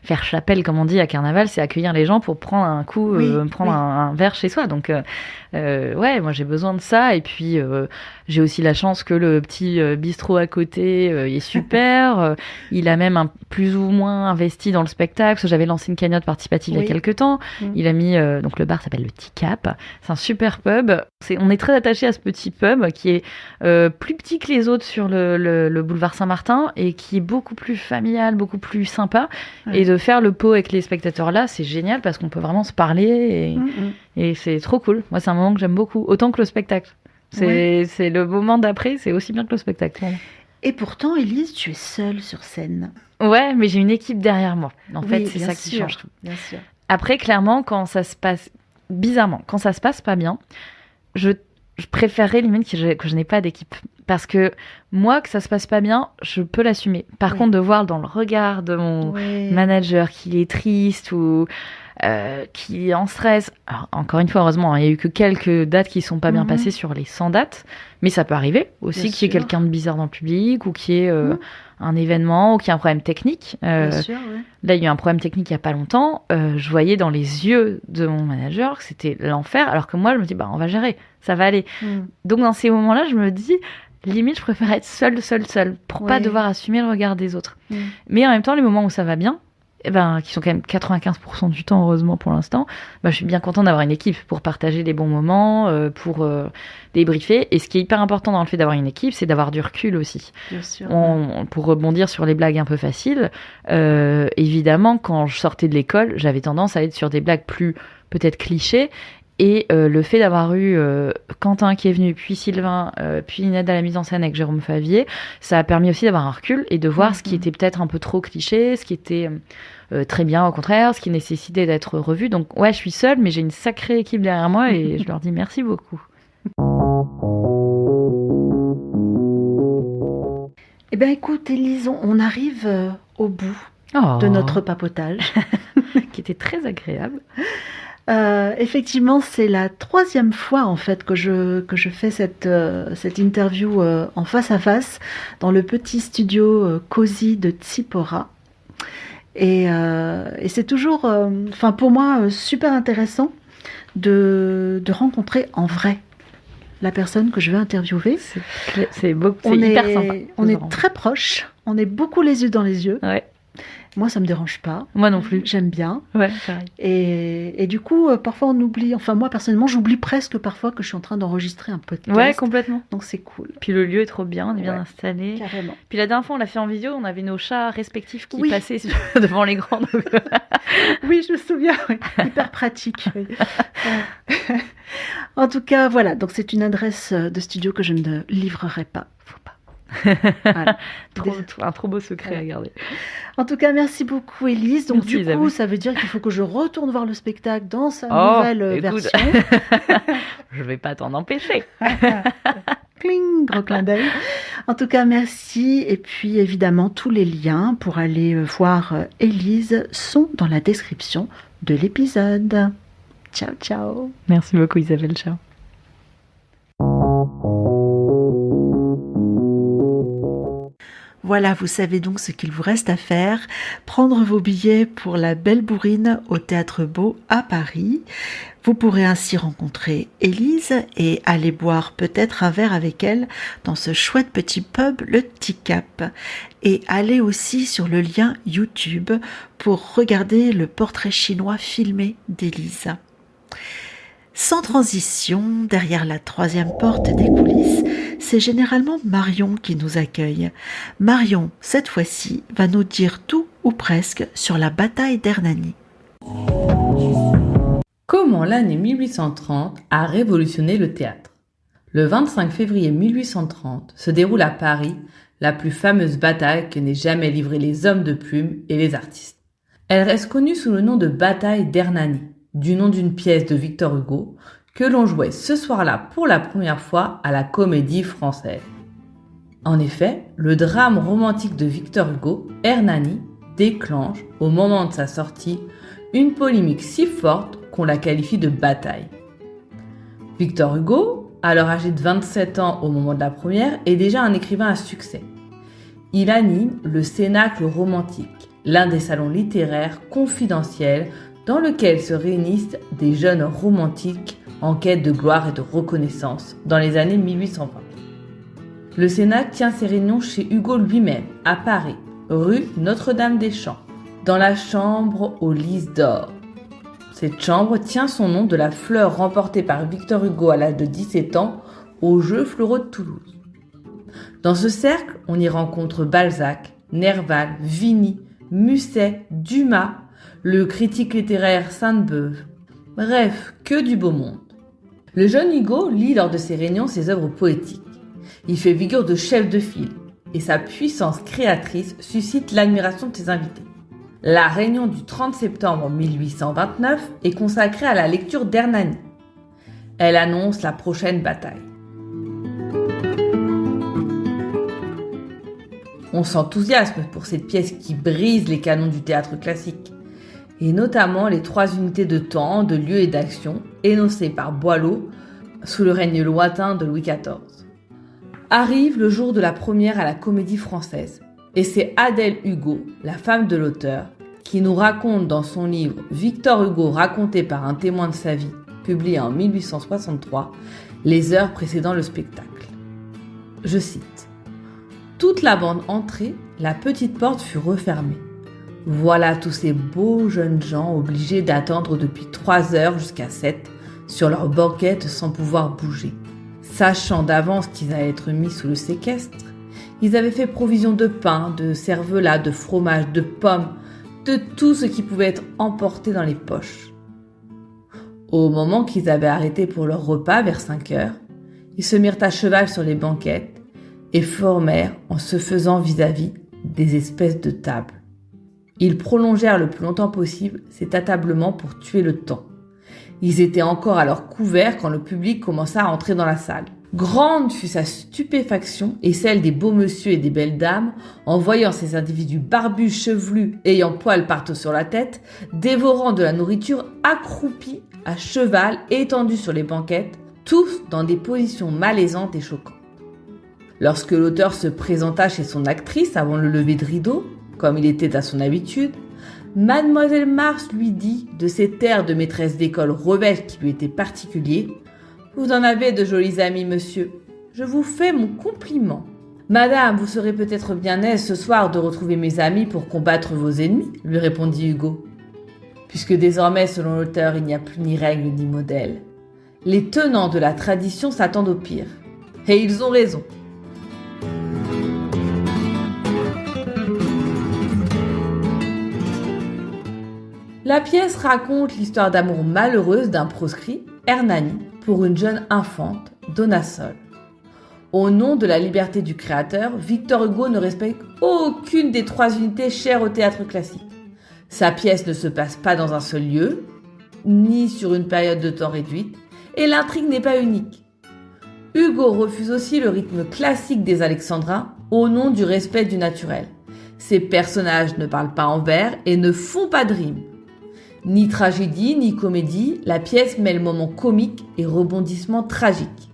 faire chapelle, comme on dit, à Carnaval, c'est accueillir les gens pour prendre un coup, Oui, prendre oui. un verre chez soi. Donc, ouais, moi j'ai besoin de ça. Et puis, j'ai aussi la chance que le petit bistrot à côté est super. Il a même plus ou moins investi dans le spectacle, parce que j'avais lancé une cagnotte participative il y Oui. a quelques temps. Mm. Il a mis, donc le bar s'appelle le Ticap. C'est un super pub. On est très attaché à ce petit pub qui est plus petit que les autres sur le boulevard Saint-Martin et qui est beaucoup plus familial, beaucoup plus sympa. Ouais. Et de faire le pot avec les spectateurs là, c'est génial parce qu'on peut vraiment se parler et c'est trop cool. Moi, c'est un moment que j'aime beaucoup, autant que le spectacle. C'est le moment d'après, c'est aussi bien que le spectacle. Voilà. Et pourtant, Élise, tu es seule sur scène. Ouais, mais j'ai une équipe derrière moi. En Oui, fait, c'est bien ça qui sûr, change tout. Bien sûr. Après, clairement, quand ça se passe bizarrement, quand ça se passe pas bien, je préférerais limite que je n'ai pas d'équipe. Parce que moi, que ça se passe pas bien, je peux l'assumer. Par Oui. contre, de voir dans le regard de mon Oui. manager qu'il est triste ou qu'il est en stress. Alors, encore une fois, heureusement, il n'y a eu que quelques dates qui ne sont pas bien Mhm. passées sur les 100 dates. Mais ça peut arriver aussi Bien qu'il y ait sûr. quelqu'un de bizarre dans le public ou qu'il y ait Mhm. un événement ou qu'il y ait un problème technique. Bien sûr, oui. Là, il y a eu un problème technique il n'y a pas longtemps. Je voyais dans les yeux de mon manager que c'était l'enfer, alors que moi, je me dis, bah, on va gérer, ça va aller. Donc, dans ces moments-là, je me dis, limite, je préfère être seule, pour pas Oui. devoir assumer le regard des autres. Mm. Mais en même temps, les moments où ça va bien, eh ben, qui sont quand même 95% du temps, heureusement pour l'instant, bah, je suis bien contente d'avoir une équipe pour partager les bons moments, pour débriefer. Et ce qui est hyper important dans le fait d'avoir une équipe, c'est d'avoir du recul aussi. Bien sûr. Pour rebondir sur les blagues un peu faciles, évidemment, quand je sortais de l'école, j'avais tendance à être sur des blagues plus peut-être clichés. Et le fait d'avoir eu Quentin qui est venu, puis Sylvain, puis une aide à la mise en scène avec Jérôme Favier, ça a permis aussi d'avoir un recul et de voir ce qui était peut-être un peu trop cliché, ce qui était très bien au contraire, ce qui nécessitait d'être revu. Donc ouais, je suis seule, mais j'ai une sacrée équipe derrière moi et je leur dis merci beaucoup. Eh bien, écoute, Élise, on arrive au bout Oh, de notre papotage. qui était très agréable. Effectivement, c'est la 3e fois en fait que je fais cette interview en face à face dans le petit studio cosy de Tsipora. Et c'est toujours, pour moi, super intéressant de rencontrer en vrai la personne que je vais interviewer. C'est hyper sympa. On est très proches, on est beaucoup les yeux dans les yeux. Ouais. Moi, ça me dérange pas. Moi non plus. J'aime bien. Ouais, pareil. Et du coup, parfois on oublie, enfin moi personnellement, j'oublie presque parfois que je suis en train d'enregistrer un podcast. Ouais, complètement. Donc c'est cool. Puis le lieu est trop bien, on est bien Ouais. installé. Carrément. Puis la dernière fois, on l'a fait en vidéo, on avait nos chats respectifs qui Oui. passaient devant l'écran. Donc... Oui, je me souviens. Oui. Hyper pratique. Oui. En tout cas, voilà. Donc c'est une adresse de studio que je ne livrerai pas. Faut pas. Voilà. un trop beau secret à garder. En tout cas, merci beaucoup, Élise. Donc Merci, du coup, Isabelle. ça veut dire qu'il faut que je retourne voir le spectacle dans sa Oh, nouvelle écoute. version. Je vais pas t'en empêcher. Cling, gros clin d'œil. En tout cas, merci. Et puis, évidemment, tous les liens pour aller voir Élise sont dans la description de l'épisode. Ciao, ciao. Merci beaucoup, Isabelle. Ciao. Voilà, vous savez donc ce qu'il vous reste à faire. Prendre vos billets pour la Belle Bourrine au Théâtre Beau à Paris. Vous pourrez ainsi rencontrer Élise et aller boire peut-être un verre avec elle dans ce chouette petit pub, le Ticap. Et aller aussi sur le lien YouTube pour regarder le portrait chinois filmé d'Élise. Sans transition, derrière la 3e porte des coulisses, c'est généralement Marion qui nous accueille. Marion, cette fois-ci, va nous dire tout ou presque sur la bataille d'Hernani. Comment l'année 1830 a révolutionné le théâtre. Le 25 février 1830 se déroule à Paris la plus fameuse bataille que n'aient jamais livrée les hommes de plume et les artistes. Elle reste connue sous le nom de bataille d'Hernani, du nom d'une pièce de Victor Hugo que l'on jouait ce soir-là pour la première fois à la Comédie Française. En effet, le drame romantique de Victor Hugo, Hernani, déclenche, au moment de sa sortie, une polémique si forte qu'on la qualifie de bataille. Victor Hugo, alors âgé de 27 ans au moment de la première, est déjà un écrivain à succès. Il anime le Cénacle romantique, l'un des salons littéraires confidentiels dans lequel se réunissent des jeunes romantiques en quête de gloire et de reconnaissance dans les années 1820. Le Cénacle tient ses réunions chez Hugo lui-même, à Paris, rue Notre-Dame-des-Champs, dans la chambre aux lys d'or. Cette chambre tient son nom de la fleur remportée par Victor Hugo à l'âge de 17 ans aux Jeux Floraux de Toulouse. Dans ce cercle, on y rencontre Balzac, Nerval, Vigny, Musset, Dumas, le critique littéraire Sainte-Beuve. Bref, que du beau monde. Le jeune Hugo lit lors de ses réunions ses œuvres poétiques. Il fait figure de chef de file et sa puissance créatrice suscite l'admiration de ses invités. La réunion du 30 septembre 1829 est consacrée à la lecture d'Hernani. Elle annonce la prochaine bataille. On s'enthousiasme pour cette pièce qui brise les canons du théâtre classique, et notamment les 3 unités de temps, de lieu et d'action énoncées par Boileau sous le règne lointain de Louis XIV. Arrive le jour de la première à la Comédie Française, et c'est Adèle Hugo, la femme de l'auteur, qui nous raconte dans son livre Victor Hugo raconté par un témoin de sa vie, publié en 1863, les heures précédant le spectacle. Je cite. « Toute la bande entrée, la petite porte fut refermée. Voilà tous ces beaux jeunes gens obligés d'attendre depuis 3 heures jusqu'à 7 sur leur banquette sans pouvoir bouger. Sachant d'avance qu'ils allaient être mis sous le séquestre, ils avaient fait provision de pain, de cervelas, de fromage, de pommes, de tout ce qui pouvait être emporté dans les poches. Au moment qu'ils avaient arrêté pour leur repas vers 5 heures, ils se mirent à cheval sur les banquettes et formèrent, en se faisant vis-à-vis, des espèces de tables. Ils prolongèrent le plus longtemps possible cet attablement pour tuer le temps. Ils étaient encore à leur couvert quand le public commença à entrer dans la salle. Grande fut sa stupéfaction et celle des beaux messieurs et des belles dames en voyant ces individus barbus, chevelus, ayant poils partout sur la tête, dévorant de la nourriture accroupis, à cheval, étendus sur les banquettes, tous dans des positions malaisantes et choquantes. Lorsque l'auteur se présenta chez son actrice avant le lever de rideau, comme il était à son habitude, Mademoiselle Mars lui dit, de cet air de maîtresse d'école rebelle qui lui était particulier, « Vous en avez de jolis amis, monsieur. Je vous fais mon compliment. Madame, vous serez peut-être bien aise ce soir de retrouver mes amis pour combattre vos ennemis, lui répondit Hugo. Puisque désormais, selon l'auteur, il n'y a plus ni règle ni modèle. Les tenants de la tradition s'attendent au pire. Et ils ont raison. La pièce raconte l'histoire d'amour malheureuse d'un proscrit, Hernani, pour une jeune infante, Donna Sol. Au nom de la liberté du créateur, Victor Hugo ne respecte aucune des 3 unités chères au théâtre classique. Sa pièce ne se passe pas dans un seul lieu, ni sur une période de temps réduite, et l'intrigue n'est pas unique. Hugo refuse aussi le rythme classique des Alexandrins au nom du respect du naturel. Ses personnages ne parlent pas en vers et ne font pas de rime. Ni tragédie, ni comédie, la pièce mêle moments comiques et rebondissements tragiques.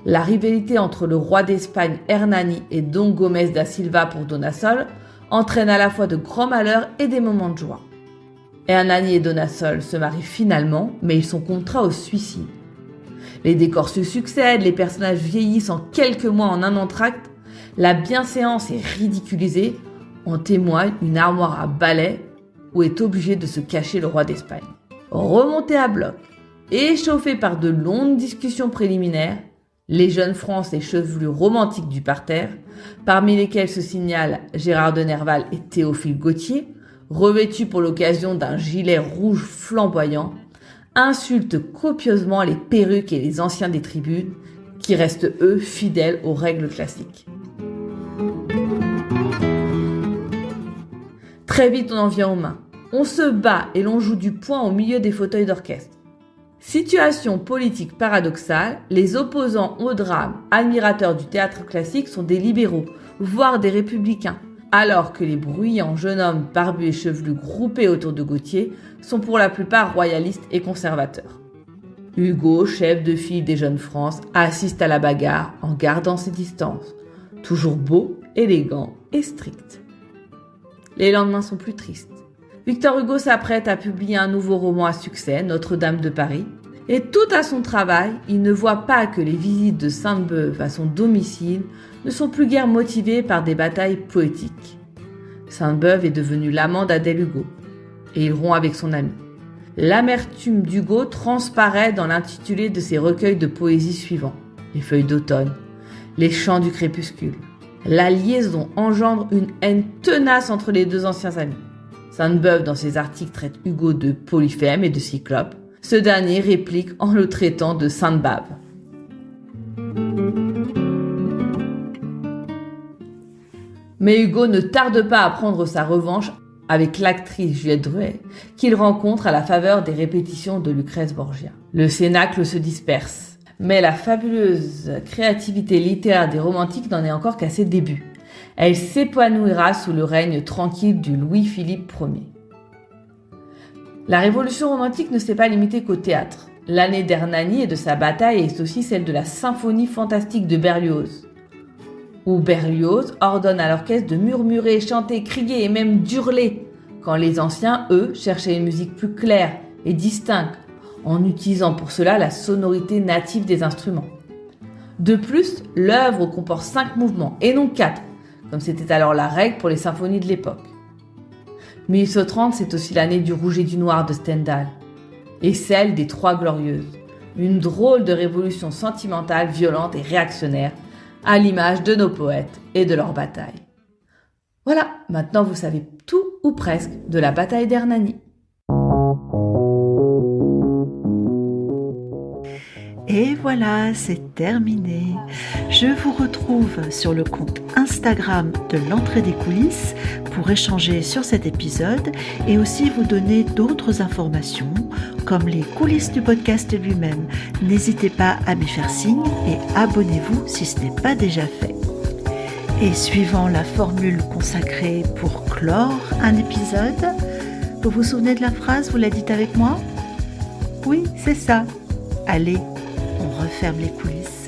La rivalité entre le roi d'Espagne Hernani et Don Gomez da Silva pour Donna Sol entraîne à la fois de grands malheurs et des moments de joie. Hernani et Donna Sol se marient finalement, mais ils sont contraints au suicide. Les décors se succèdent, les personnages vieillissent en quelques mois en un entracte, la bienséance est ridiculisée, en témoigne une armoire à balai où est obligé de se cacher le roi d'Espagne. Remonté à bloc, échauffé par de longues discussions préliminaires, les jeunes Français chevelus romantiques du parterre, parmi lesquels se signalent Gérard de Nerval et Théophile Gautier, revêtus pour l'occasion d'un gilet rouge flamboyant, insultent copieusement les perruques et les anciens des tribunes, qui restent eux fidèles aux règles classiques. Très vite on en vient aux mains. On se bat et l'on joue du poing au milieu des fauteuils d'orchestre. Situation politique paradoxale, les opposants au drame, admirateurs du théâtre classique, sont des libéraux, voire des républicains, alors que les bruyants jeunes hommes barbus et chevelus groupés autour de Gautier sont pour la plupart royalistes et conservateurs. Hugo, chef de file des Jeunes France, assiste à la bagarre en gardant ses distances. Toujours beau, élégant et strict. Les lendemains sont plus tristes. Victor Hugo s'apprête à publier un nouveau roman à succès, Notre-Dame de Paris. Et tout à son travail, il ne voit pas que les visites de Sainte-Beuve à son domicile ne sont plus guère motivées par des batailles poétiques. Sainte-Beuve est devenue l'amant d'Adèle Hugo. Et il rompt avec son ami. L'amertume d'Hugo transparaît dans l'intitulé de ses recueils de poésie suivants. Les feuilles d'automne, les chants du crépuscule. La liaison engendre une haine tenace entre les deux anciens amis. Sainte-Beuve, dans ses articles, traite Hugo de Polyphème et de Cyclope. Ce dernier réplique en le traitant de Sainte-Bave. Mais Hugo ne tarde pas à prendre sa revanche avec l'actrice Juliette Drouet, qu'il rencontre à la faveur des répétitions de Lucrèce Borgia. Le cénacle se disperse, mais la fabuleuse créativité littéraire des romantiques n'en est encore qu'à ses débuts. Elle s'épanouira sous le règne tranquille du Louis-Philippe Ier. La révolution romantique ne s'est pas limitée qu'au théâtre. L'année d'Hernani et de sa bataille est aussi celle de la symphonie fantastique de Berlioz, où Berlioz ordonne à l'orchestre de murmurer, chanter, crier et même d'hurler, quand les anciens, eux, cherchaient une musique plus claire et distincte, en utilisant pour cela la sonorité native des instruments. De plus, l'œuvre comporte 5 mouvements et non 4, comme c'était alors la règle pour les symphonies de l'époque. 1830, c'est aussi l'année du Rouge et du Noir de Stendhal, et celle des Trois Glorieuses, une drôle de révolution sentimentale, violente et réactionnaire, à l'image de nos poètes et de leurs batailles. Voilà, maintenant vous savez tout ou presque de la bataille d'Hernani. Et voilà, c'est terminé. Je vous retrouve sur le compte Instagram de l'entrée des coulisses pour échanger sur cet épisode et aussi vous donner d'autres informations comme les coulisses du podcast lui-même. N'hésitez pas à m'y faire signe et abonnez-vous si ce n'est pas déjà fait. Et suivant la formule consacrée pour clore un épisode, vous vous souvenez de la phrase, vous la dites avec moi ? Oui, c'est ça. Allez, on referme les coulisses.